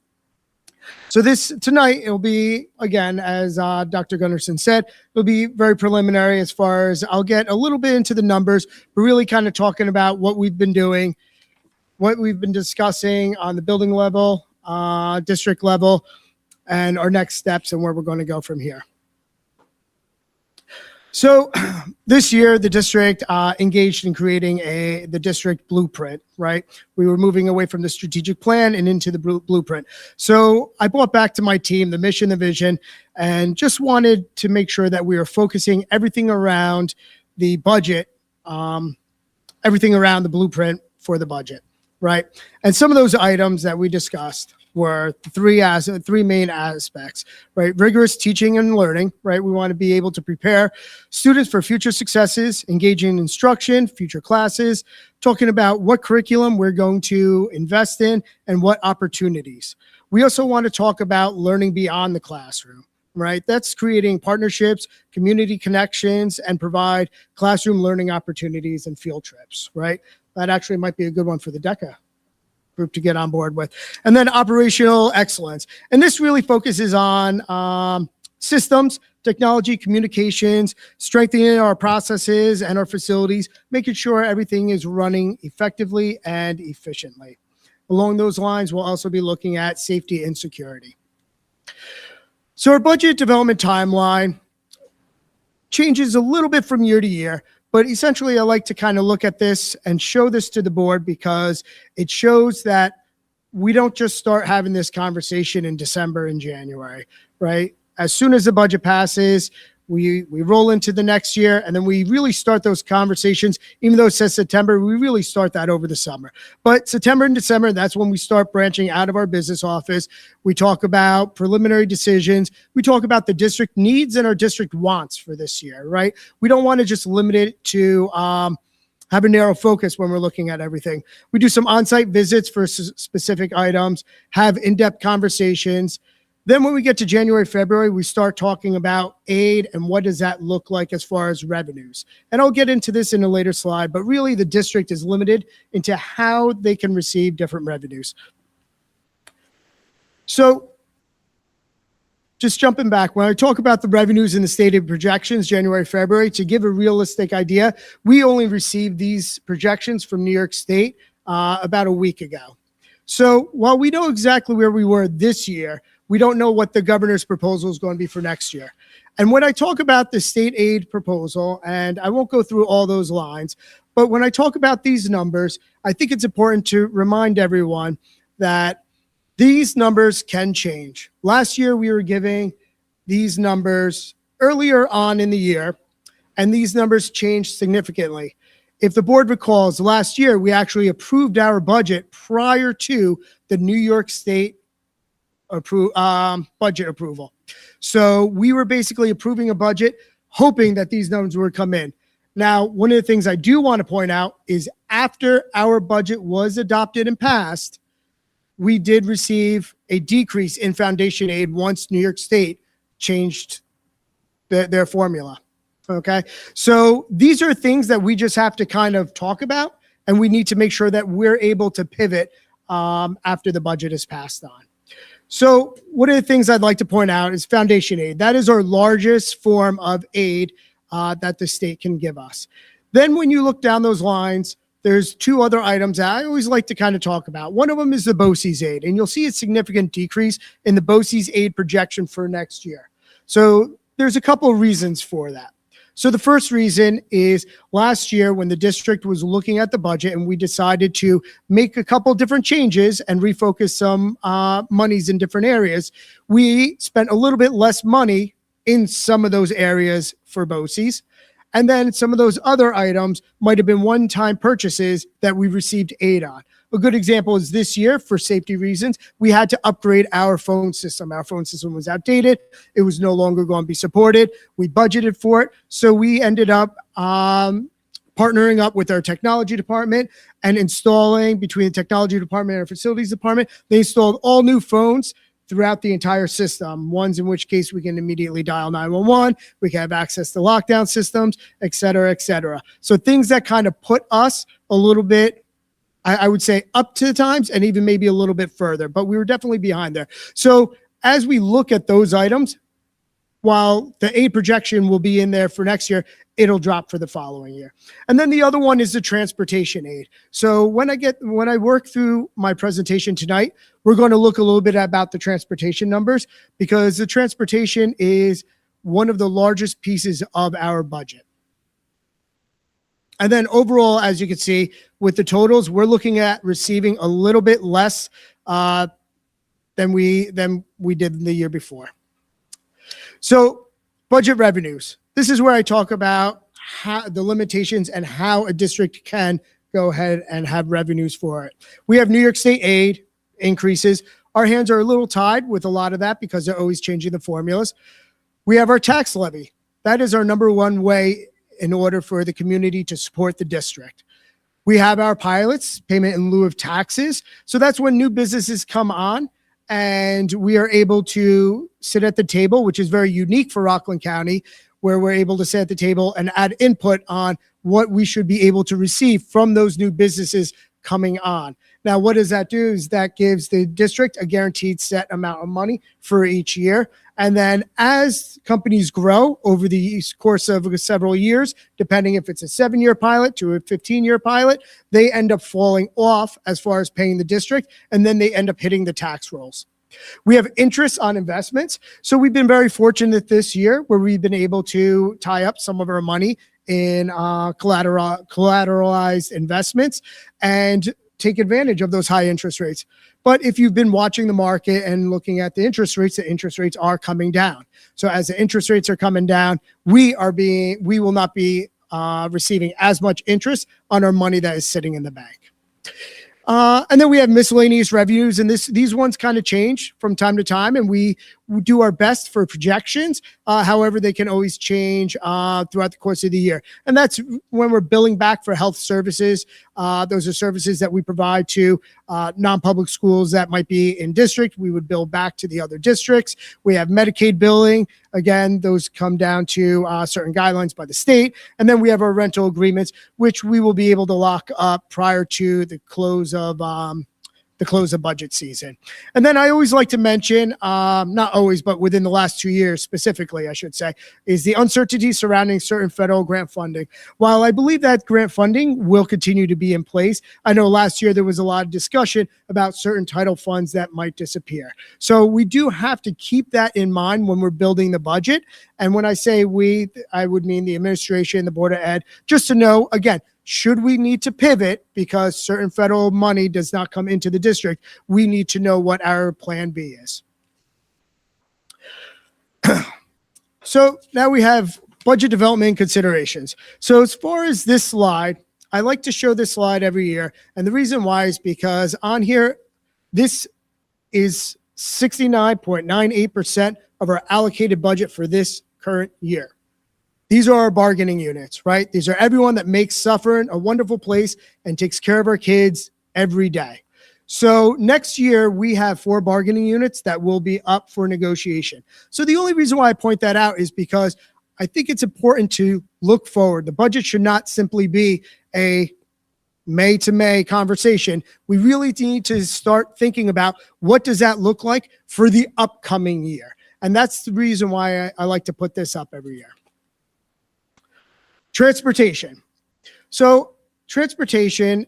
So tonight, it'll be, again, as Dr. Gunderson said, it'll be very preliminary as far as I'll get a little bit into the numbers, but really kind of talking about what we've been doing, what we've been discussing on the building level, district level, and our next steps and where we're going to go from here. So this year, the district engaged in creating the district blueprint, right? We were moving away from the strategic plan and into the blueprint. So I brought back to my team the mission, the vision, and just wanted to make sure that we are focusing everything around the budget, everything around the blueprint for the budget, right? And some of those items that we discussed were three main aspects, right? Rigorous teaching and learning, right? We want to be able to prepare students for future successes, engaging in instruction, future classes, talking about what curriculum we're going to invest in and what opportunities. We also want to talk about learning beyond the classroom, right? That's creating partnerships, community connections, and provide classroom learning opportunities and field trips, right? That actually might be a good one for the DECA group to get on board with. And then operational excellence. And this really focuses on systems, technology, communications, strengthening our processes and our facilities, making sure everything is running effectively and efficiently. Along those lines, we'll also be looking at safety and security. So our budget development timeline changes a little bit from year to year. But essentially, I like to kind of look at this and show this to the board, because it shows that we don't just start having this conversation in December and January, right? As soon as the budget passes, we roll into the next year, and then we really start those conversations. Even though it says September, we really start that over the summer. But September and December, that's when we start branching out of our business office. We talk about preliminary decisions. We talk about the district needs and our district wants for this year, right? We don't want to just limit it to have a narrow focus when we're looking at everything. We do some on-site visits for specific items, have in-depth conversations. Then when we get to January, February, we start talking about aid and what does that look like as far as revenues. And I'll get into this in a later slide, but really the district is limited into how they can receive different revenues. So just jumping back, when I talk about the revenues and the stated projections, January, February, to give a realistic idea, we only received these projections from New York State about a week ago. So while we know exactly where we were this year, we don't know what the governor's proposal is going to be for next year. And when I talk about the state aid proposal, and I won't go through all those lines, but when I talk about these numbers, I think it's important to remind everyone that these numbers can change. Last year, we were giving these numbers earlier on in the year, and these numbers changed significantly. If the board recalls, last year, we actually approved our budget prior to the New York State budget approval. So we were basically approving a budget, hoping that these numbers would come in. Now, one of the things I do want to point out is after our budget was adopted and passed, we did receive a decrease in foundation aid once New York State changed their formula. Okay. So these are things that we just have to kind of talk about, and we need to make sure that we're able to pivot after the budget is passed on. So one of the things I'd like to point out is foundation aid. That is our largest form of aid that the state can give us. Then when you look down those lines, there's two other items that I always like to kind of talk about. One of them is the BOCES aid, and you'll see a significant decrease in the BOCES aid projection for next year. So there's a couple of reasons for that. So the first reason is last year when the district was looking at the budget and we decided to make a couple different changes and refocus some monies in different areas, we spent a little bit less money in some of those areas for BOCES. And then some of those other items might have been one-time purchases that we received aid on. A good example is this year, for safety reasons, we had to upgrade our phone system. Our phone system was outdated. It was no longer going to be supported. We budgeted for it. So we ended up partnering up with our technology department and installing, between the technology department and our facilities department, they installed all new phones throughout the entire system, ones in which case we can immediately dial 911, we can have access to lockdown systems, et cetera, et cetera. So things that kind of put us a little bit, I would say, up to the times and even maybe a little bit further, but we were definitely behind there. So as we look at those items, while the aid projection will be in there for next year, it'll drop for the following year. And then the other one is the transportation aid. So when I work through my presentation tonight, we're going to look a little bit about the transportation numbers, because the transportation is one of the largest pieces of our budget. And then overall, as you can see with the totals, we're looking at receiving a little bit less than we did the year before. So budget revenues. This is where I talk about how the limitations and how a district can go ahead and have revenues for it. We have New York State aid increases. Our hands are a little tied with a lot of that because they're always changing the formulas. We have our tax levy. That is our number one way in order for the community to support the district. We have our pilots, payment in lieu of taxes. So that's when new businesses come on and we are able to sit at the table, which is very unique for Rockland County, where we're able to sit at the table and add input on what we should be able to receive from those new businesses coming on. Now, what does that do is that gives the district a guaranteed set amount of money for each year. And then as companies grow over the course of several years, depending if it's a 7-year pilot to a 15-year pilot, they end up falling off as far as paying the district, and then they end up hitting the tax rolls. We have interest on investments. So we've been very fortunate this year where we've been able to tie up some of our money in collateralized investments and take advantage of those high interest rates. But if you've been watching the market and looking at the interest rates are coming down. So as the interest rates are coming down, we will not be receiving as much interest on our money that is sitting in the bank. And then we have miscellaneous revenues, and these ones kind of change from time to time, and we do our best for projections. However, they can always change throughout the course of the year. And that's when we're billing back for health services. Those are services that we provide to non-public schools that might be in district. We would bill back to the other districts. We have Medicaid billing. Again, those come down to certain guidelines by the state. And then we have our rental agreements, which we will be able to lock up prior to the close of budget season. And then I always like to mention, not always, but within the last 2 years specifically, I should say, is the uncertainty surrounding certain federal grant funding. While I believe that grant funding will continue to be in place, I know last year there was a lot of discussion about certain title funds that might disappear. So we do have to keep that in mind when we're building the budget. And when I say we, I would mean the administration, the Board of Ed, just to know, again, should we need to pivot because certain federal money does not come into the district, we need to know what our plan B is. So now we have budget development considerations. So as far as this slide, I like to show this slide every year. And the reason why is because on here, this is 69.98% of our allocated budget for this current year. These are our bargaining units, right? These are everyone that makes Suffern a wonderful place and takes care of our kids every day. So next year, we have 4 bargaining units that will be up for negotiation. So the only reason why I point that out is because I think it's important to look forward. The budget should not simply be a May to May conversation. We really need to start thinking about what does that look like for the upcoming year. And that's the reason why I like to put this up every year. Transportation. So transportation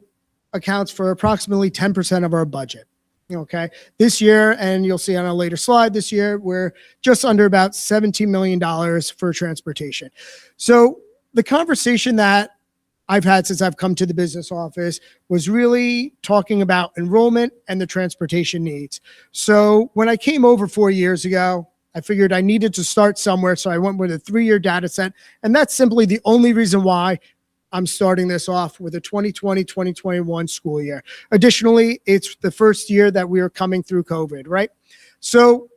accounts for approximately 10% of our budget. Okay. This year, and you'll see on a later slide this year, we're just under about $17 million for transportation. So the conversation that I've had since I've come to the business office was really talking about enrollment and the transportation needs. So when I came over 4 years ago, I figured I needed to start somewhere. So I went with a 3-year data set. And that's simply the only reason why I'm starting this off with a 2020-2021 school year. Additionally, it's the first year that we are coming through COVID, right? So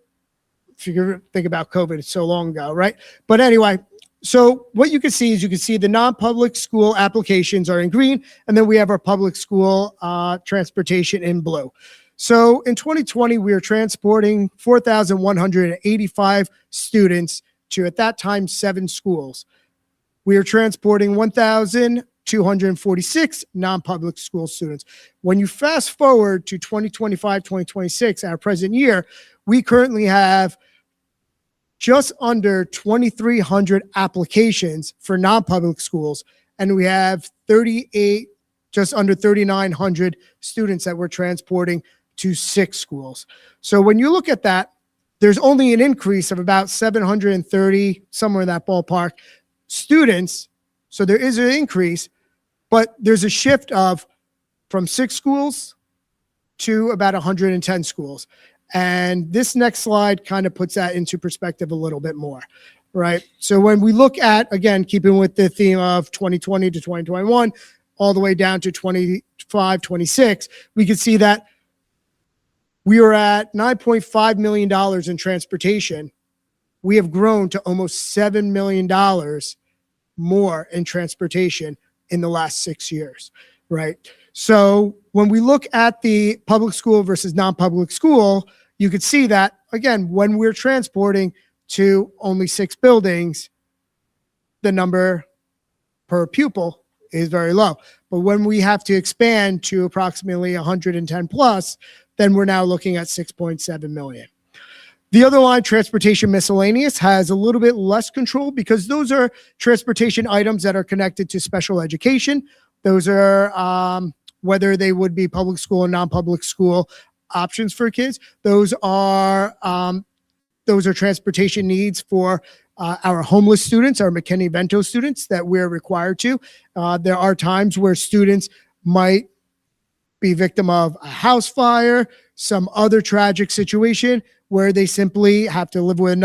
if you think about COVID, it's so long ago, right? But anyway, so what you can see is you can see the non-public school applications are in green, and then we have our public school transportation in blue. So in 2020, we are transporting 4,185 students to, at that time, 7 schools. We are transporting 1,246 non-public school students. When you fast forward to 2025, 2026, our present year, we currently have just under 2,300 applications for non-public schools, and we have just under 3,900 students that we're transporting to 6 schools. So when you look at that, there's only an increase of about 730, somewhere in that ballpark, students. So there is an increase, but there's a shift of from 6 schools to about 110 schools. And this next slide kind of puts that into perspective a little bit more, right? So when we look at, again, keeping with the theme of 2020 to 2021, all the way down to 25, 26, we can see that we are at $9.5 million in transportation. We have grown to almost $7 million more in transportation in the last 6 years, right? So when we look at the public school versus non-public school, you could see that, again, when we're transporting to only 6 buildings, the number per pupil is very low. But when we have to expand to approximately 110 plus, then we're now looking at 6.7 million. The other line, transportation miscellaneous, has a little bit less control because those are transportation items that are connected to special education. Those are whether they would be public school or non-public school options for kids. Those are transportation needs for our homeless students, our McKinney-Vento students that we're required to. There are times where students might be victim of a house fire, some other tragic situation where they simply have to live with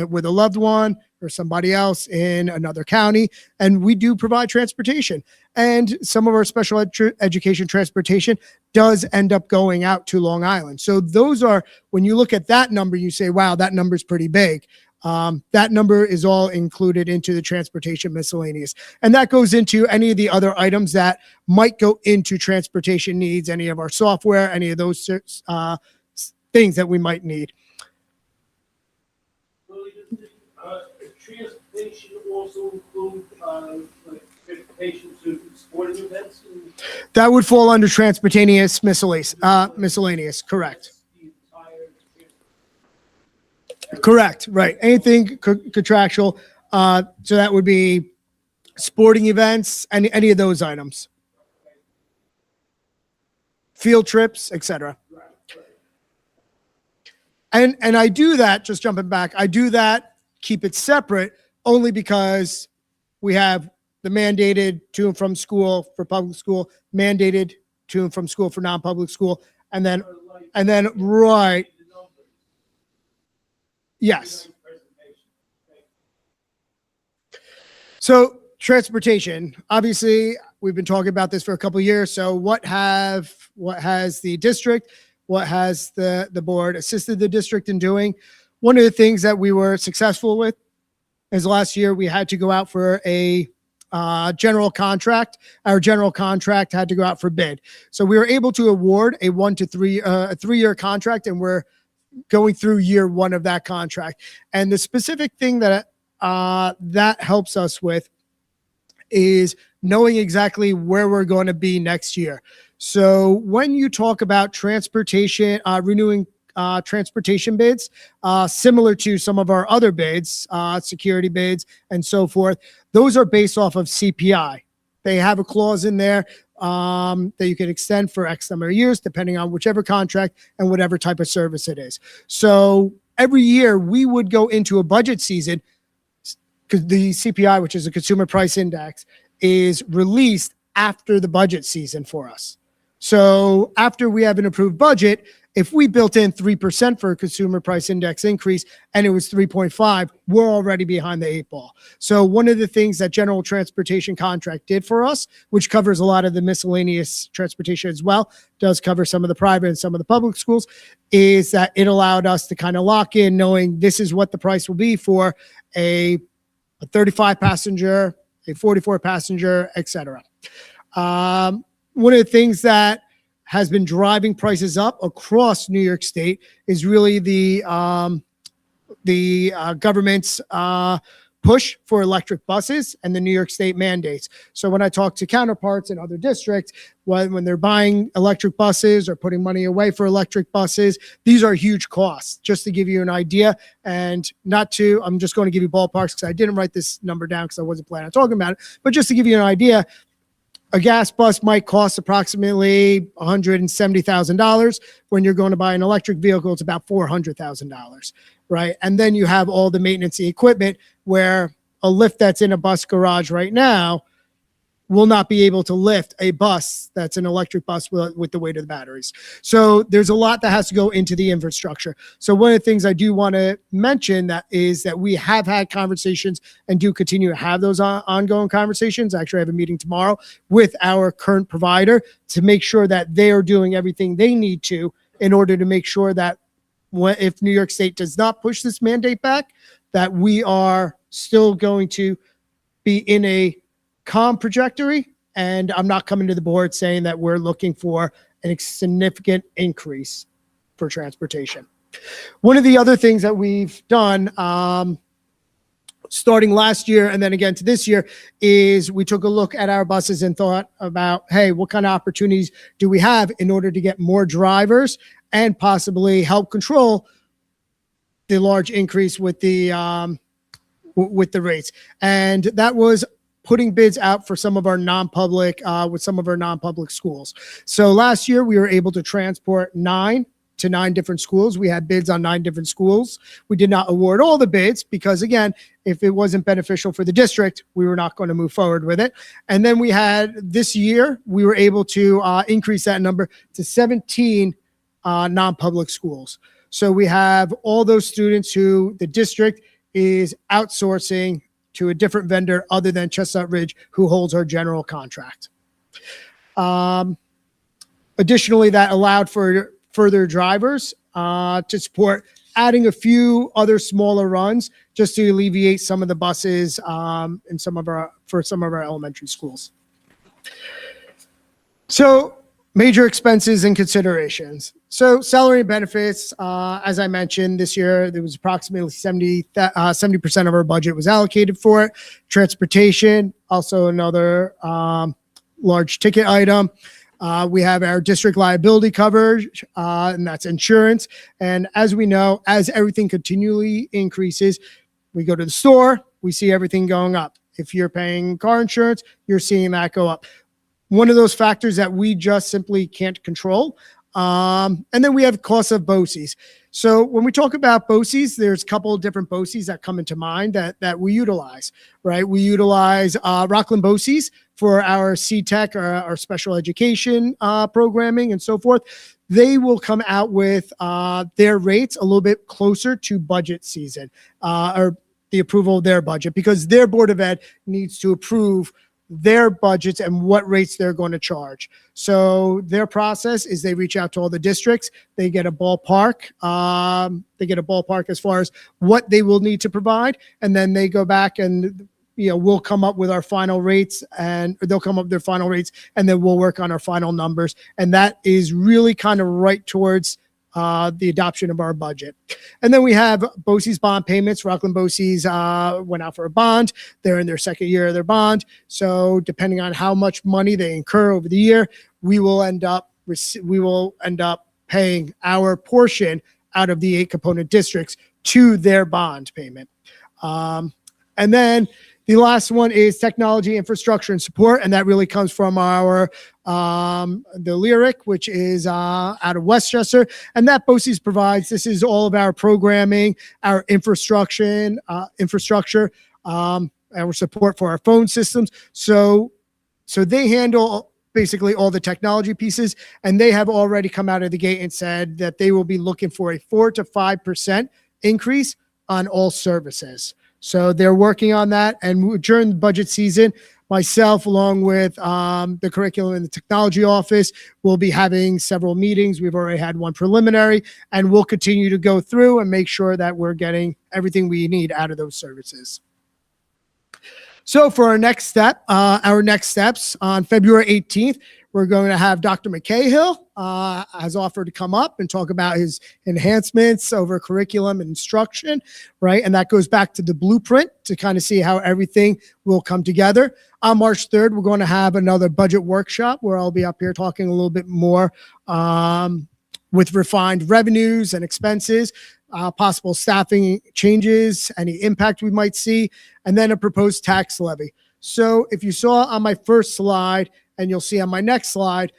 with a loved one or somebody else in another county. And we do provide transportation. And some of our special education transportation does end up going out to Long Island. So those are, when you look at that number, you say, wow, that number is pretty big. That number is all included into the transportation miscellaneous. And that goes into any of the other items that might go into transportation needs, any of our software, any of those things that we might need. Transportation also include like transportation to sporting events? That would fall under transportation miscellaneous, correct. Correct, right. Anything contractual. So that would be sporting events, any of those items. Field trips, etc. And I do that, just jumping back, I do that, keep it separate, only because we have the mandated to and from school for public school, mandated to and from school for non-public school, and then right. Yes. So transportation, obviously we've been talking about this for a couple of years. So what has the district, what has the board assisted the district in doing? One of the things that we were successful with is last year we had to go out for a general contract. Our general contract had to go out for bid. So we were able to award a 3-year contract, and we're going through year 1 of that contract. And the specific thing that that helps us with is knowing exactly where we're going to be next year. So when you talk about transportation, renewing transportation bids, similar to some of our other bids, security bids and so forth, those are based off of CPI. They have a clause in there that you can extend for X number of years, depending on whichever contract and whatever type of service it is. So every year we would go into a budget season because the CPI, which is a consumer price index, is released after the budget season for us. So after we have an approved budget, if we built in 3% for a consumer price index increase and it was 3.5, we're already behind the 8 ball. So one of the things that general transportation contract did for us, which covers a lot of the miscellaneous transportation as well, does cover some of the private and some of the public schools, is that it allowed us to kind of lock in knowing this is what the price will be for a 35 passenger, a 44 passenger, etc. One of the things that has been driving prices up across New York State is really the government's push for electric buses and the New York State mandates. So when I talk to counterparts in other districts, when they're buying electric buses or putting money away for electric buses, these are huge costs. Just to give you an idea, and I'm just going to give you ballparks because I didn't write this number down because I wasn't planning on talking about it, but just to give you an idea, a gas bus might cost approximately $170,000. When you're going to buy an electric vehicle, it's about $400,000, right? And then you have all the maintenance equipment, where a lift that's in a bus garage right now will not be able to lift a bus that's an electric bus with the weight of the batteries. So there's a lot that has to go into the infrastructure. So one of the things I do want to mention is that we have had conversations and do continue to have those ongoing conversations. Actually, I have a meeting tomorrow with our current provider to make sure that they are doing everything they need to in order to make sure that if New York State does not push this mandate back, that we are still going to be in a calm trajectory, and I'm not coming to the board saying that we're looking for a significant increase for transportation. One of the other things that we've done starting last year and then again to this year is we took a look at our buses and thought about, hey, what kind of opportunities do we have in order to get more drivers and possibly help control the large increase with the rates. And that was putting bids out for some of our non-public schools. So last year we were able to transport 9 different schools. We had bids on 9 different schools. We did not award all the bids because, again, if it wasn't beneficial for the district, we were not going to move forward with it. And then we had this year, we were able to increase that number to 17 non-public schools. So we have all those students who the district is outsourcing to a different vendor other than Chestnut Ridge, who holds our general contract. Additionally, that allowed for further drivers to support adding a few other smaller runs just to alleviate some of the buses in some of our elementary schools. So major expenses and considerations. So salary and benefits, as I mentioned, this year there was approximately 70% of our budget was allocated for it. Transportation, also another large ticket item. We have our district liability coverage, and that's insurance. And as we know, as everything continually increases, we go to the store, we see everything going up. If you're paying car insurance, you're seeing that go up. One of those factors that we just simply can't control. And then we have costs of BOCES. So when we talk about BOCES, there's a couple of different BOCES that come into mind that we utilize, right? We utilize Rockland BOCES for our C-Tech, our special education programming and so forth. They will come out with their rates a little bit closer to budget season or the approval of their budget, because their Board of Ed needs to approve their budgets and what rates they're going to charge. So their process is they reach out to all the districts. They get a ballpark. As far as what they will need to provide, and then they go back and we'll come up with our final rates, and they'll come up with their final rates, and then we'll work on our final numbers. And that is really kind of right towards the adoption of our budget. And then we have BOCES bond payments. Rockland BOCES went out for a bond. They're in their second year of their bond. So depending on how much money they incur over the year, we will end up paying our portion out of the 8 component districts to their bond payment. And then the last one is technology, infrastructure, and support, and that really comes from our the Lyric, which is out of Westchester, and that BOCES provides. This is all of our programming, our infrastructure, our support for our phone systems. So they handle basically all the technology pieces, and they have already come out of the gate and said that they will be looking for a 4 to 5% increase on all services. So they're working on that. And during the budget season, myself, along with the curriculum and the technology office, will be having several meetings. We've already had one preliminary, and we'll continue to go through and make sure that we're getting everything we need out of those services. So for our next steps on February 18th, we're going to have Dr. McCahill has offered to come up and talk about his enhancements over curriculum and instruction, right? And that goes back to the blueprint to kind of see how everything will come together. On March 3rd, we're going to have another budget workshop where I'll be up here talking a little bit more with refined revenues and expenses, possible staffing changes, any impact we might see, and then a proposed tax levy. So if you saw on my first slide, and you'll see on my next slide,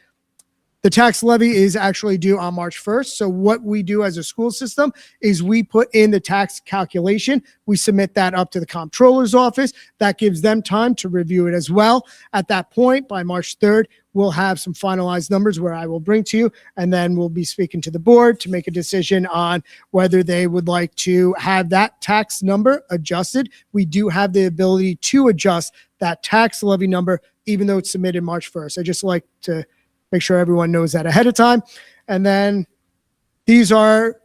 the tax levy is actually due on March 1st. So what we do as a school system is we put in the tax calculation. We submit that up to the comptroller's office. That gives them time to review it as well. At that point, by March 3rd, we'll have some finalized numbers where I will bring to you, and then we'll be speaking to the board to make a decision on whether they would like to have that tax number adjusted. We do have the ability to adjust that tax levy number, even though it's submitted March 1st. I just like to make sure everyone knows that ahead of time. And then these are,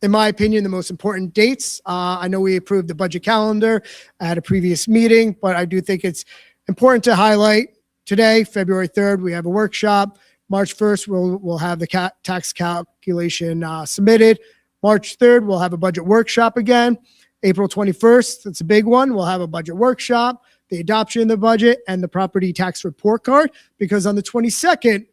in my opinion, the most important dates. I know we approved the budget calendar at a previous meeting, but I do think it's important to highlight today, February 3rd, we have a workshop. March 1st, we'll have the tax calculation submitted. March 3rd, we'll have a budget workshop again. April 21st, that's a big one. We'll have a budget workshop, the adoption of the budget, and the property tax report card, because on the 22nd,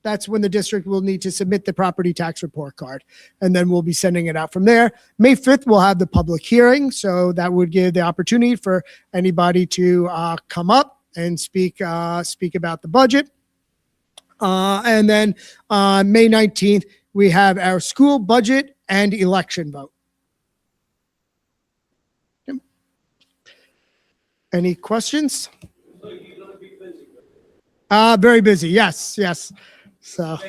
that's when the district will need to submit the property tax report card, and then we'll be sending it out from there. May 5th, we'll have the public hearing, so that would give the opportunity for anybody to come up and speak about the budget. And then on May 19th, we have our school budget and election vote. Any questions? Very busy. Yes. So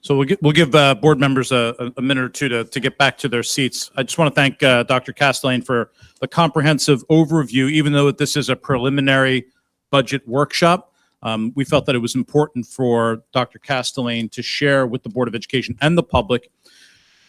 we'll give board members a minute or two to get back to their seats. I just want to thank Dr. Castellane for the comprehensive overview. Even though this is a preliminary budget workshop, we felt that it was important for Dr. Castellane to share with the Board of Education and the public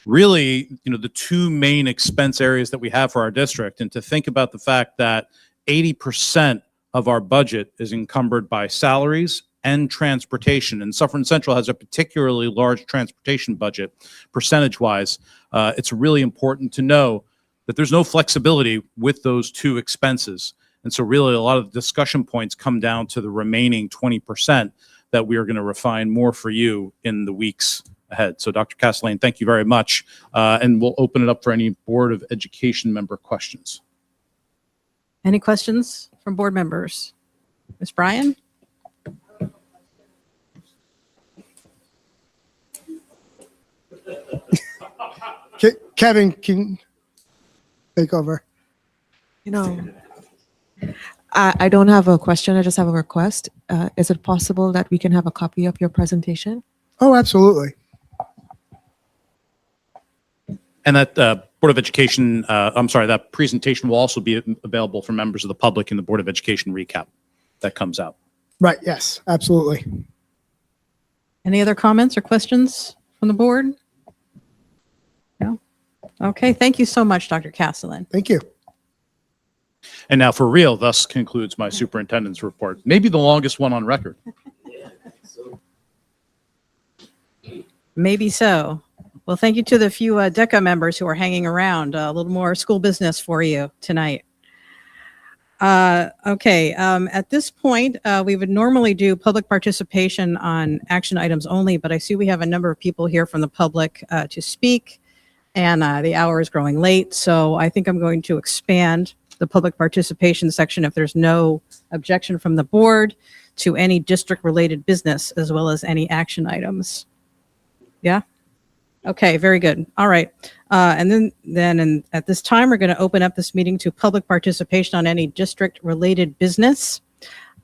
really, the two main expense areas that we have for our district, and to think about the fact that 80% of our budget is encumbered by salaries and transportation. And Suffern Central has a particularly large transportation budget, percentage-wise. It's really important to know that there's no flexibility with those two expenses. And so really a lot of the discussion points come down to the remaining 20% that we are going to refine more for you in the weeks ahead. So Dr. Castellane, thank you very much. And we'll open it up for any Board of Education member questions. Any questions from board members? Ms. Bryan? Kevin, can take over. I don't have a question. I just have a request. Is it possible that we can have a copy of your presentation? Oh, absolutely. And that Board of Education, that presentation will also be available for members of the public in the Board of Education recap that comes out. Right. Yes, absolutely. Any other comments or questions from the board? No? Okay, thank you so much, Dr. Castellan. Thank you. And now for real, thus concludes my superintendent's report. Maybe the longest one on record. Maybe so. Well, thank you to the few DECA members who are hanging around. A little more school business for you tonight. Okay, at this point, we would normally do public participation on action items only, but I see we have a number of people here from the public to speak, and the hour is growing late, so I think I'm going to expand the public participation section, if there's no objection from the board, to any district-related business as well as any action items. Yeah? Okay, very good. All right. And then at this time, we're going to open up this meeting to public participation on any district-related business.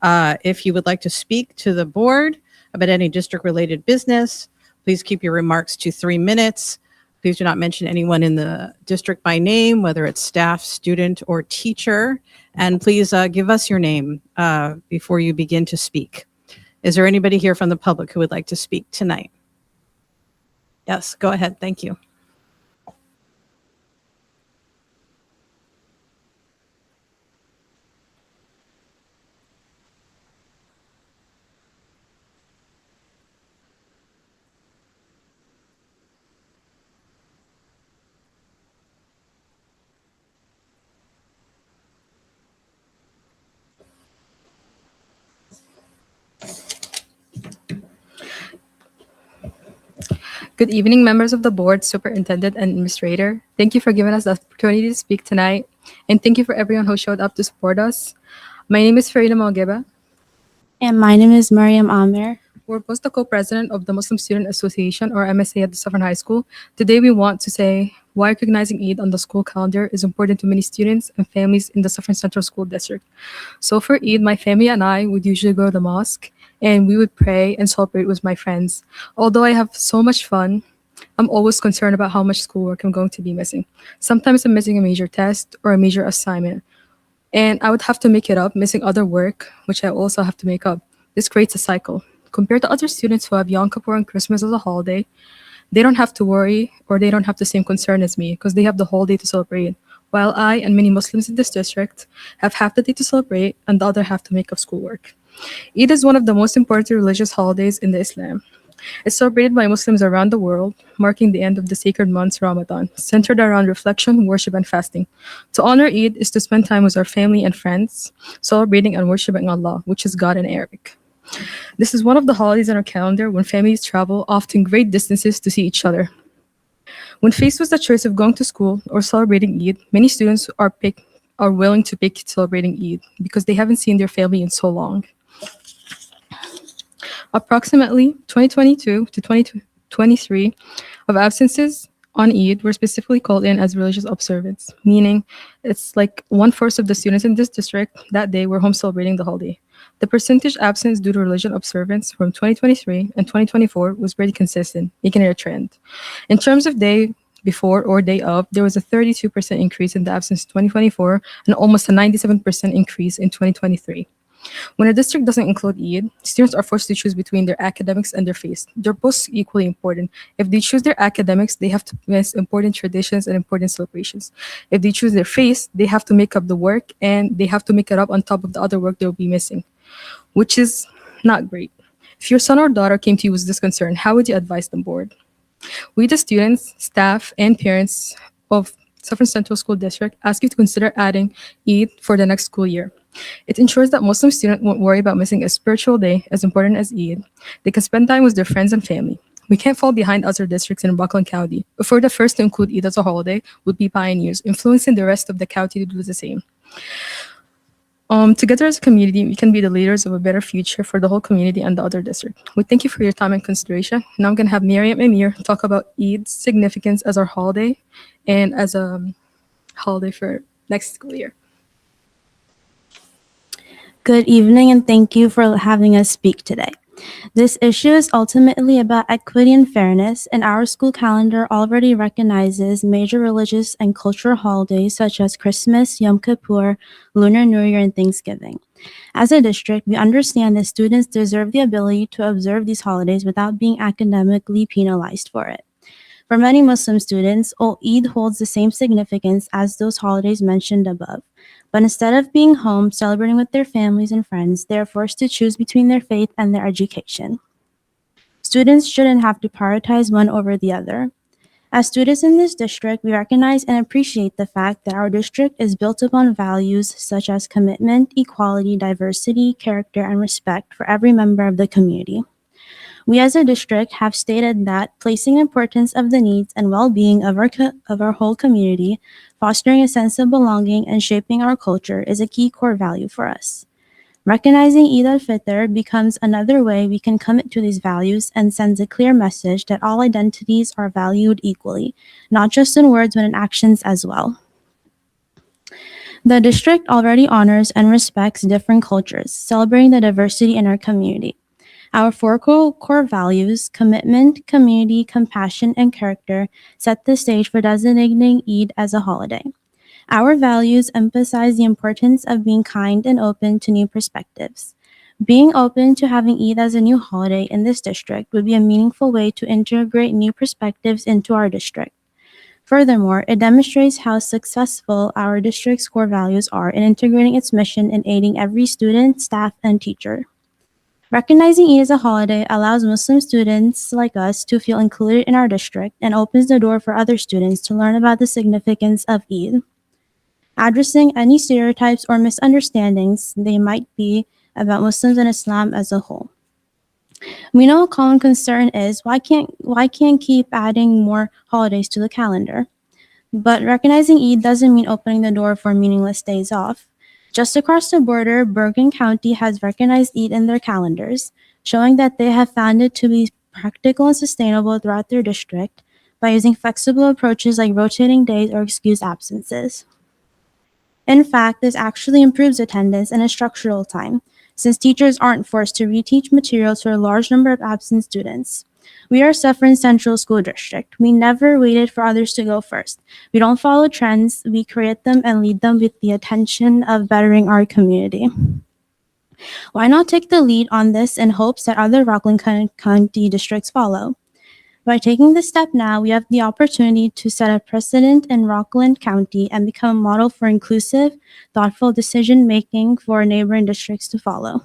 If you would like to speak to the board about any district-related business, please keep your remarks to 3 minutes. Please do not mention anyone in the district by name, whether it's staff, student, or teacher. And please give us your name before you begin to speak. Is there anybody here from the public who would like to speak tonight? Yes, go ahead. Thank you. Good evening, members of the board, superintendent, and administrator. Thank you for giving us the opportunity to speak tonight, and thank you for everyone who showed up to support us. My name is Farida Malgeba. And my name is Mariam Amer. We're both the co-president of the Muslim Student Association, or MSA, at the Suffern High School. Today, we want to say why recognizing Eid on the school calendar is important to many students and families in the Suffern Central School District. So for Eid, my family and I would usually go to the mosque, and we would pray and celebrate with my friends. Although I have so much fun, I'm always concerned about how much schoolwork I'm going to be missing. Sometimes I'm missing a major test or a major assignment, and I would have to make it up, missing other work, which I also have to make up. This creates a cycle. Compared to other students who have Yom Kippur and Christmas as a holiday, they don't have to worry or they don't have the same concern as me because they have the whole day to celebrate. While I and many Muslims in this district have half the day to celebrate and the other half to make up schoolwork. Eid is one of the most important religious holidays in the Islam. It's celebrated by Muslims around the world, marking the end of the sacred month Ramadan, centered around reflection, worship, and fasting. To honor Eid is to spend time with our family and friends, celebrating and worshiping Allah, which is God in Arabic. This is one of the holidays on our calendar when families travel often great distances to see each other. When faced with the choice of going to school or celebrating Eid, many students are willing to pick celebrating Eid because they haven't seen their family in so long. Approximately 2022 to 2023 of absences on Eid were specifically called in as religious observance, meaning it's like 1/4 of the students in this district that day were home celebrating the holiday. The percentage absence due to religion observance from 2023 and 2024 was pretty consistent, making it a trend. In terms of day before or day of, there was a 32% increase in the absence in 2024 and almost a 97% increase in 2023. When a district doesn't include Eid, students are forced to choose between their academics and their faith. They're both equally important. If they choose their academics, they have to miss important traditions and important celebrations. If they choose their faith, they have to make up the work and they have to make it up on top of the other work they'll be missing, which is not great. If your son or daughter came to you with this concern, how would you advise them, board? We, the students, staff, and parents of Suffern Central School District, ask you to consider adding Eid for the next school year. It ensures that Muslim students won't worry about missing a spiritual day as important as Eid. They can spend time with their friends and family. We can't fall behind other districts in Buckland County. If we're the first to include Eid as a holiday, we'll be pioneers, influencing the rest of the county to do the same. Together as a community, we can be the leaders of a better future for the whole community and the other district. We thank you for your time and consideration. Now I'm going to have Miriam and Amir talk about Eid's significance as our holiday and as a holiday for next school year. Good evening, and thank you for having us speak today. This issue is ultimately about equity and fairness, and our school calendar already recognizes major religious and cultural holidays such as Christmas, Yom Kippur, Lunar New Year, and Thanksgiving. As a district, we understand that students deserve the ability to observe these holidays without being academically penalized for it. For many Muslim students, Eid holds the same significance as those holidays mentioned above. But instead of being home celebrating with their families and friends, they are forced to choose between their faith and their education. Students shouldn't have to prioritize one over the other. As students in this district, we recognize and appreciate the fact that our district is built upon values such as commitment, equality, diversity, character, and respect for every member of the community. We as a district have stated that placing importance of the needs and well-being of our whole community, fostering a sense of belonging, and shaping our culture is a key core value for us. Recognizing Eid al-Fitr becomes another way we can commit to these values and sends a clear message that all identities are valued equally, not just in words but in actions as well. The district already honors and respects different cultures, celebrating the diversity in our community. Our four core values, commitment, community, compassion, and character, set the stage for designating Eid as a holiday. Our values emphasize the importance of being kind and open to new perspectives. Being open to having Eid as a new holiday in this district would be a meaningful way to integrate new perspectives into our district. Furthermore, it demonstrates how successful our district's core values are in integrating its mission and aiding every student, staff, and teacher. Recognizing Eid as a holiday allows Muslim students like us to feel included in our district and opens the door for other students to learn about the significance of Eid. Addressing any stereotypes or misunderstandings they might be about Muslims and Islam as a whole. We know a common concern is why can't keep adding more holidays to the calendar? But recognizing Eid doesn't mean opening the door for meaningless days off. Just across the border, Bergen County has recognized Eid in their calendars, showing that they have found it to be practical and sustainable throughout their district by using flexible approaches like rotating days or excused absences. In fact, this actually improves attendance and instructional time, since teachers aren't forced to reteach materials for a large number of absent students. We are Suffern Central School District. We never waited for others to go first. We don't follow trends, we create them and lead them with the intention of bettering our community. Why not take the lead on this in hopes that other Rockland County districts follow? By taking this step now, we have the opportunity to set a precedent in Rockland County and become a model for inclusive, thoughtful decision-making for neighboring districts to follow.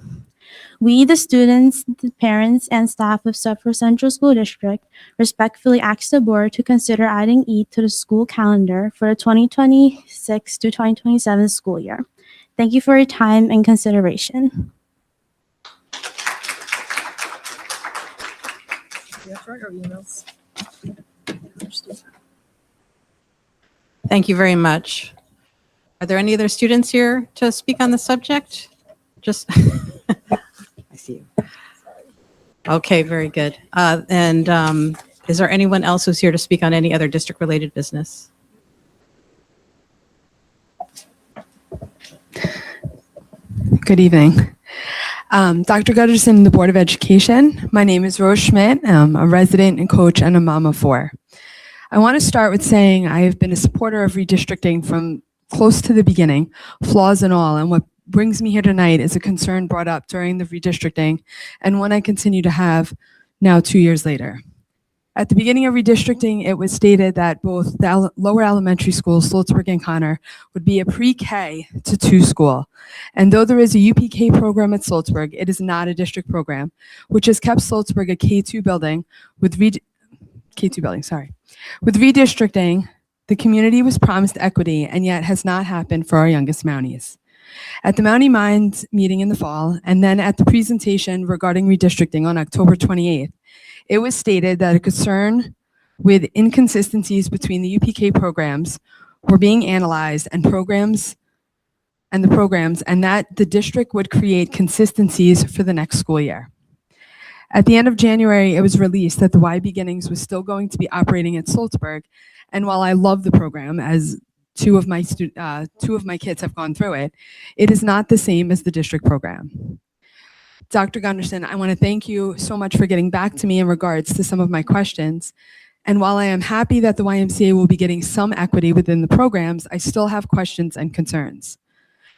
We, the students, the parents, and staff of Suffern Central School District, respectfully ask the board to consider adding Eid to the school calendar for the 2026 to 2027 school year. Thank you for your time and consideration. Thank you very much. Are there any other students here to speak on the subject? Just, I see you. Okay, very good. Is there anyone else who's here to speak on any other district-related business? Good evening. Dr. Gutterson, the Board of Education. My name is Rose Schmidt. I'm a resident and coach and a mom of four. I want to start with saying I have been a supporter of redistricting from close to the beginning, flaws and all, and what brings me here tonight is a concern brought up during the redistricting and one I continue to have now 2 years later. At the beginning of redistricting, it was stated that both the lower elementary schools, Sloatsburg and Connor, would be a pre-K to 2 school. And though there is a UPK program at Sloatsburg, it is not a district program, which has kept Sloatsburg a K2 building with With redistricting, the community was promised equity and yet has not happened for our youngest Mounties. At the Mountie Minds meeting in the fall, and then at the presentation regarding redistricting on October 28th, it was stated that a concern with inconsistencies between the UPK programs were being analyzed and that the district would create consistencies for the next school year. At the end of January, it was released that the Y Beginnings was still going to be operating at Sloatsburg, and while I love the program, as two of my kids have gone through it, it is not the same as the district program. Dr. Gunderson, I want to thank you so much for getting back to me in regards to some of my questions. And while I am happy that the YMCA will be getting some equity within the programs, I still have questions and concerns.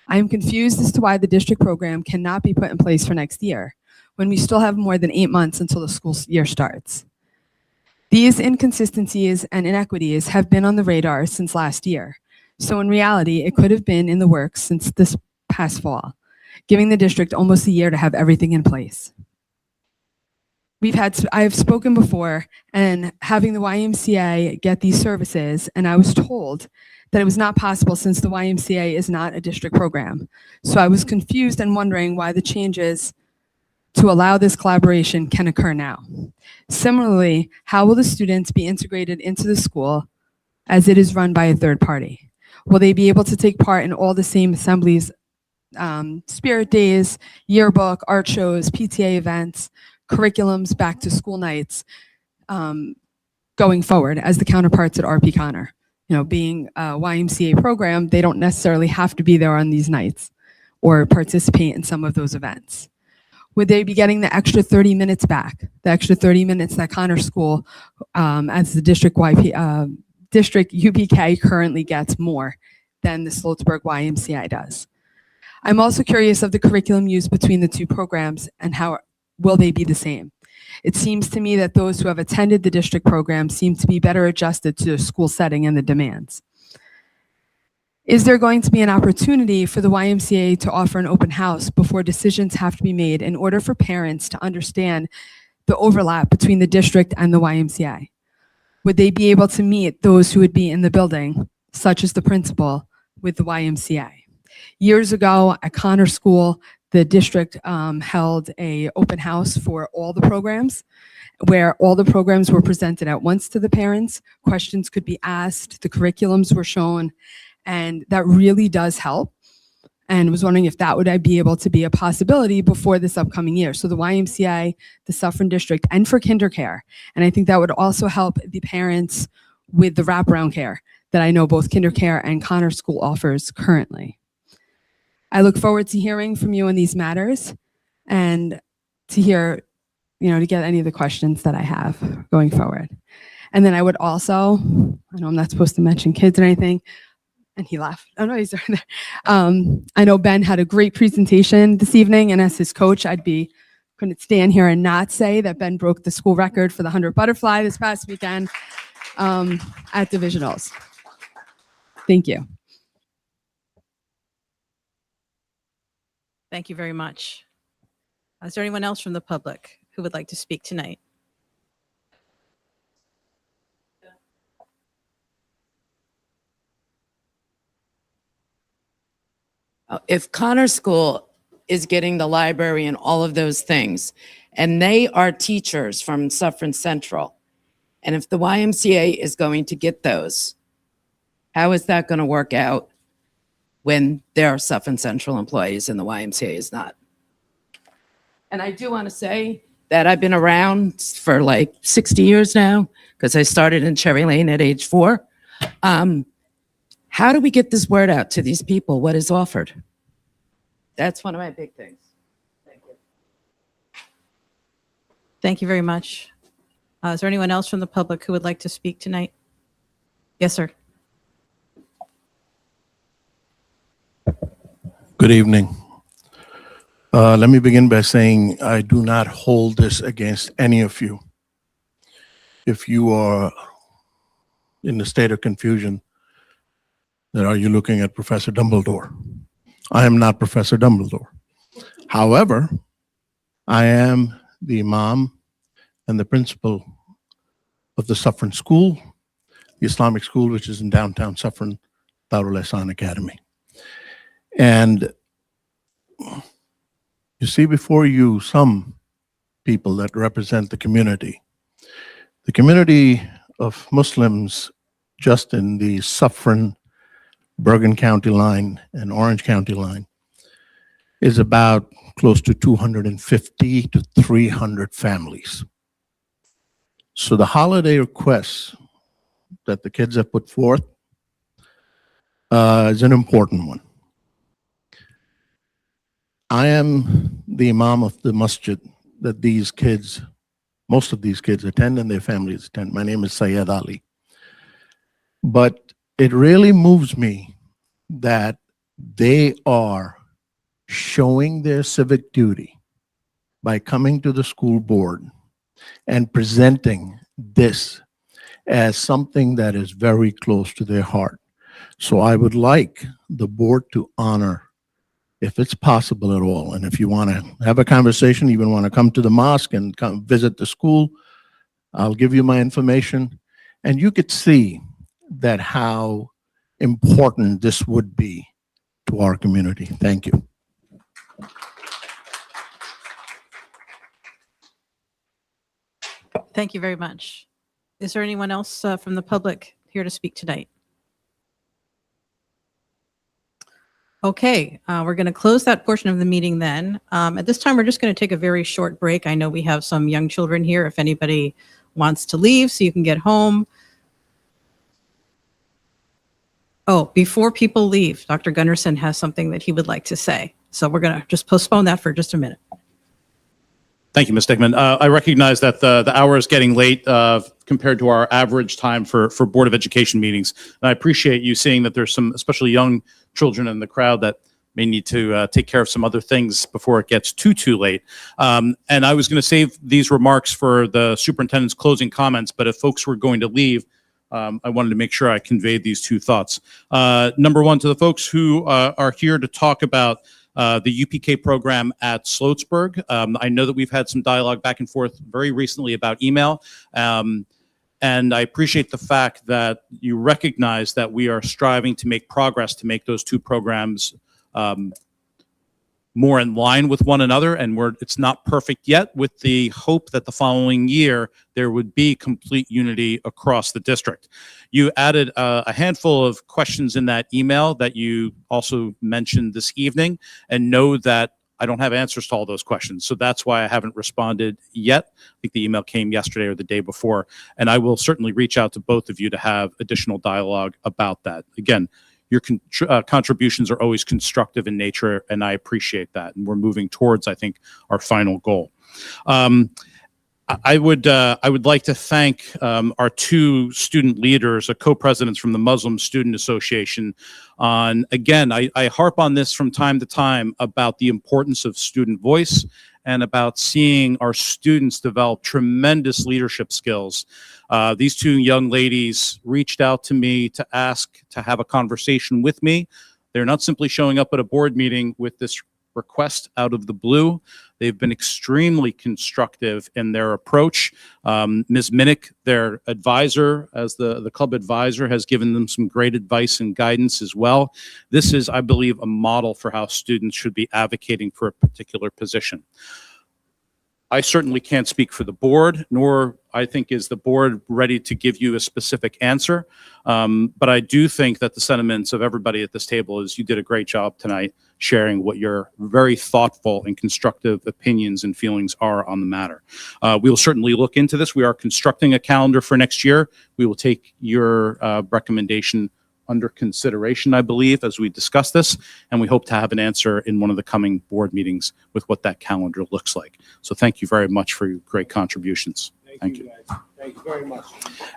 I am confused as to why the district program cannot be put in place for next year, when we still have more than 8 months until the school year starts. These inconsistencies and inequities have been on the radar since last year. So in reality, it could have been in the works since this past fall, giving the district almost a year to have everything in place. I've spoken before, and having the YMCA get these services, and I was told that it was not possible since the YMCA is not a district program. So I was confused and wondering why the changes to allow this collaboration can occur now. Similarly, how will the students be integrated into the school as it is run by a third party? Will they be able to take part in all the same assemblies, spirit days, yearbook, art shows, PTA events, curriculums, back to school nights, going forward as the counterparts at RP Connor? You know, being a YMCA program, they don't necessarily have to be there on these nights or participate in some of those events. Would they be getting the extra 30 minutes back, the extra 30 minutes that Connor School, as the district UPK currently gets more than the Sloatsburg YMCA does? I'm also curious of the curriculum used between the two programs and how will they be the same? It seems to me that those who have attended the district program seem to be better adjusted to the school setting and the demands. Is there going to be an opportunity for the YMCA to offer an open house before decisions have to be made in order for parents to understand the overlap between the district and the YMCA? Would they be able to meet those who would be in the building, such as the principal, with the YMCA? Years ago at Connor School, the district held an open house for all the programs, where all the programs were presented at once to the parents. Questions could be asked, the curriculums were shown, and that really does help. And was wondering if that would be able to be a possibility before this upcoming year. So the YMCA, the Suffern District, and for kinder care. And I think that would also help the parents with the wraparound care that I know both kinder care and Connor School offers currently. I look forward to hearing from you on these matters and to hear, to get any of the questions that I have going forward. And then I would also, I know I'm not supposed to mention kids or anything, and he laughed. Oh no, he's right there. I know Ben had a great presentation this evening, and as his coach, couldn't stand here and not say that Ben broke the school record for the 100 butterfly this past weekend at divisionals. Thank you. Thank you very much. Is there anyone else from the public who would like to speak tonight? If Connor School is getting the library and all of those things, and they are teachers from Suffern Central, and if the YMCA is going to get those, how is that going to work out when there are Suffern Central employees and the YMCA is not? And I do want to say that I've been around for like 60 years now, because I started in Cherry Lane at age 4. How do we get this word out to these people? What is offered? That's one of my big things. Thank you. Thank you very much. Is there anyone else from the public who would like to speak tonight? Yes, sir. Good evening. Let me begin by saying I do not hold this against any of you. If you are in a state of confusion, then are you looking at Professor Dumbledore? I am not Professor Dumbledore. However, I am the imam and the principal of the Suffern School, the Islamic school, which is in downtown Suffern, Darul Ihsan Academy. And you see before you some people that represent the community. The community of Muslims just in the Suffern, Bergen County line and Orange County line is about close to 250 to 300 families. So the holiday requests that the kids have put forth is an important one. I am the imam of the masjid that these kids, most of these kids attend and their families attend. My name is Syed Ali. But it really moves me that They are showing their civic duty by coming to the school board and presenting this as something that is very close to their heart. So I would like the board to honor, if it's possible at all, and if you want to have a conversation, even want to come to the mosque and come visit the school, I'll give you my information, and you could see that how important this would be to our community. Thank you. Thank you very much. Is there anyone else from the public here to speak tonight? Okay, we're going to close that portion of the meeting then. At this time, we're just going to take a very short break. I know we have some young children here. If anybody wants to leave so you can get home. Oh, before people leave, Dr. Gunderson has something that he would like to say. So we're going to just postpone that for just a minute. Thank you, Ms. Dickman. I recognize that the hour is getting late compared to our average time for Board of Education meetings. And I appreciate you seeing that there's some especially young children in the crowd that may need to take care of some other things before it gets too late. And I was going to save these remarks for the superintendent's closing comments, but if folks were going to leave, I wanted to make sure I conveyed these two thoughts. Number one, to the folks who are here to talk about the UPK program at Sloatsburg. I know that we've had some dialogue back and forth very recently about email. And I appreciate the fact that you recognize that we are striving to make progress to make those two programs more in line with one another, and it's not perfect yet, with the hope that the following year there would be complete unity across the district. You added a handful of questions in that email that you also mentioned this evening, and know that I don't have answers to all those questions. So that's why I haven't responded yet. I think the email came yesterday or the day before, and I will certainly reach out to both of you to have additional dialogue about that. Again, your contributions are always constructive in nature, and I appreciate that. And we're moving towards, I think, our final goal. I would like to thank our two student leaders, co-presidents from the Muslim Student Association. Again, I harp on this from time to time about the importance of student voice and about seeing our students develop tremendous leadership skills. These two young ladies reached out to me to ask to have a conversation with me. They're not simply showing up at a board meeting with this request out of the blue. They've been extremely constructive in their approach. Ms. Minnick, their advisor, as the club advisor, has given them some great advice and guidance as well. This is, I believe, a model for how students should be advocating for a particular position. I certainly can't speak for the board, nor I think is the board ready to give you a specific answer. But I do think that the sentiments of everybody at this table is you did a great job tonight sharing what your very thoughtful and constructive opinions and feelings are on the matter. We will certainly look into this. We are constructing a calendar for next year. We will take your recommendation under consideration, I believe, as we discuss this, and we hope to have an answer in one of the coming board meetings with what that calendar looks like. So thank you very much for your great contributions. Thank you. Thank you very much.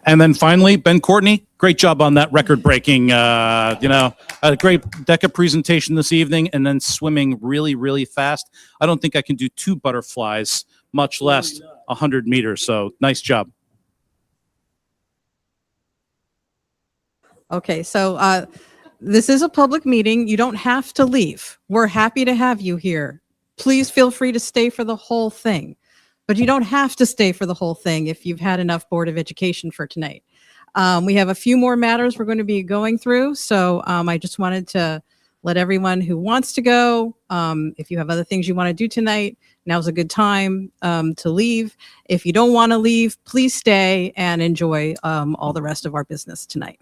And then finally, Ben Courtney, great job on that record-breaking, a great DECA presentation this evening, and then swimming really fast. I don't think I can do 2 butterflies, much less 100 meters. So nice job. Okay, so this is a public meeting. You don't have to leave. We're happy to have you here. Please feel free to stay for the whole thing, but you don't have to stay for the whole thing if you've had enough Board of Education for tonight. We have a few more matters we're going to be going through, so I just wanted to let everyone who wants to go, if you have other things you want to do tonight, now's a good time to leave. If you don't want to leave, please stay and enjoy all the rest of our business tonight.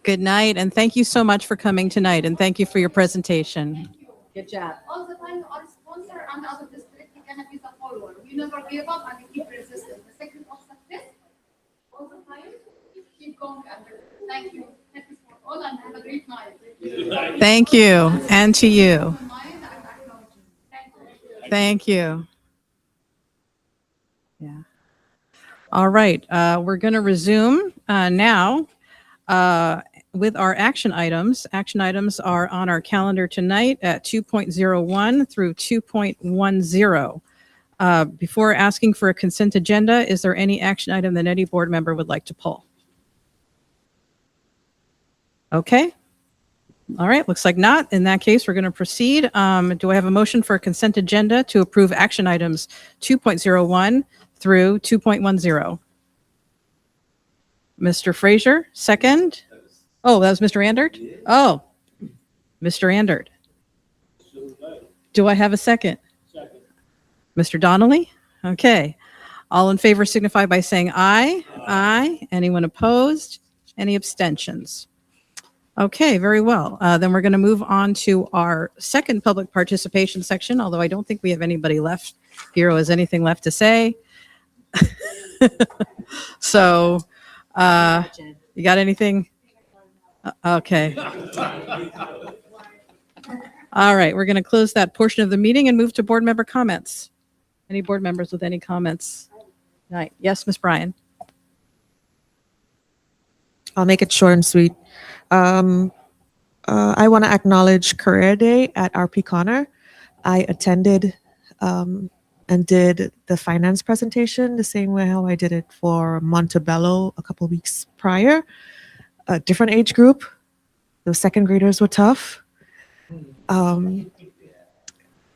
Good night, and thank you so much for coming tonight, and thank you for your presentation. Good job. All the time, our sponsor and other district, we cannot be the follower. We never give up and we keep resisting. The secret of success, all the time, keep going under. Thank you. Thank you for all and have a great night. Thank you, and to you. Thank you. Yeah. All right, we're going to resume now with our action items. Action items are on our calendar tonight at 2.01 through 2.10. Before asking for a consent agenda, is there any action item that any board member would like to pull? Okay. All right, looks like not. In that case, we're going to proceed. Do I have a motion for a consent agenda to approve action items 2.01 through 2.10? Mr. Frazier, second. Oh, that was Mr. Andert? Oh, Mr. Andert. Do I have a second? Second. Mr. Donnelly? Okay. All in favor signify by saying aye. Aye. Anyone opposed? Any abstentions? Okay, very well. Then we're going to move on to our second public participation section, although I don't think we have anybody left. Hero has anything left to say? So, you got anything? Okay. All right, we're going to close that portion of the meeting and move to board member comments. Any board members with any comments? Right. Yes, Ms. Bryan. I'll make it short and sweet. I want to acknowledge Career Day at RP Connor. I attended and did the finance presentation the same way how I did it for Montebello a couple weeks prior. A different age group. Those second graders were tough.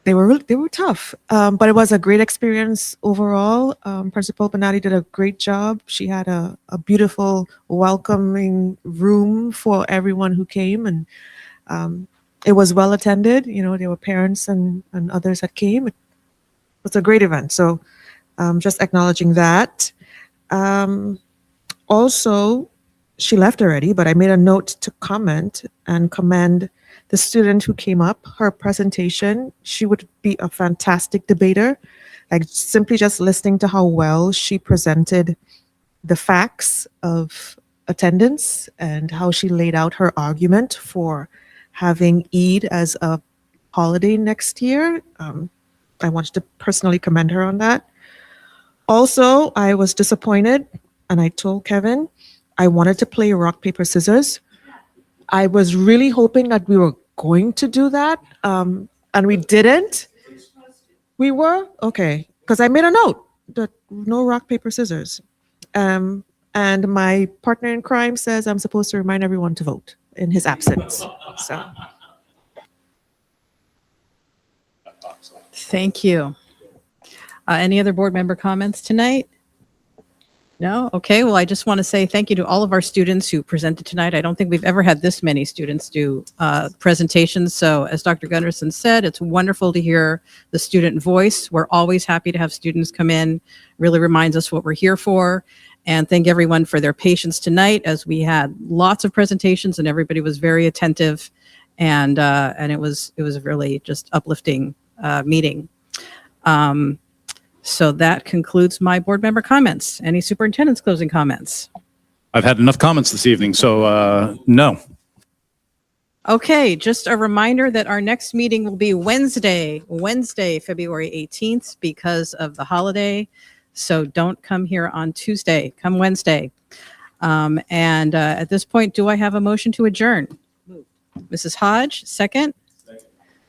They were tough, but it was a great experience overall. Principal Benatti did a great job. She had a beautiful, welcoming room for everyone who came, and it was well attended. You know, there were parents and others that came. It was a great event. So just acknowledging that. Also, she left already, but I made a note to comment and commend the student who came up. Her presentation, she would be a fantastic debater. Like simply just listening to how well she presented the facts of attendance and how she laid out her argument for having Eid as a holiday next year. I wanted to personally commend her on that. Also, I was disappointed, and I told Kevin I wanted to play rock, paper, scissors. I was really hoping that we were going to do that, and we didn't. We were? Okay, because I made a note that no rock, paper, scissors. And my partner in crime says I'm supposed to remind everyone to vote in his absence. So. Thank you. Any other board member comments tonight? No? Okay, well, I just want to say thank you to all of our students who presented tonight. I don't think we've ever had this many students do presentations. So as Dr. Gunderson said, it's wonderful to hear the student voice. We're always happy to have students come in. Really reminds us what we're here for. And thank everyone for their patience tonight, as we had lots of presentations and everybody was very attentive. And it was really just uplifting meeting. So that concludes my board member comments. Any superintendent's closing comments? I've had enough comments this evening, so no. Okay, just a reminder that our next meeting will be Wednesday, February 18th, because of the holiday. So don't come here on Tuesday, come Wednesday. And at this point, do I have a motion to adjourn? Mrs. Hodge, second.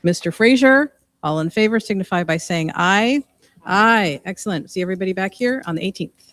Mr. Frazier, all in favor signify by saying aye. Aye, excellent. See everybody back here on the 18th.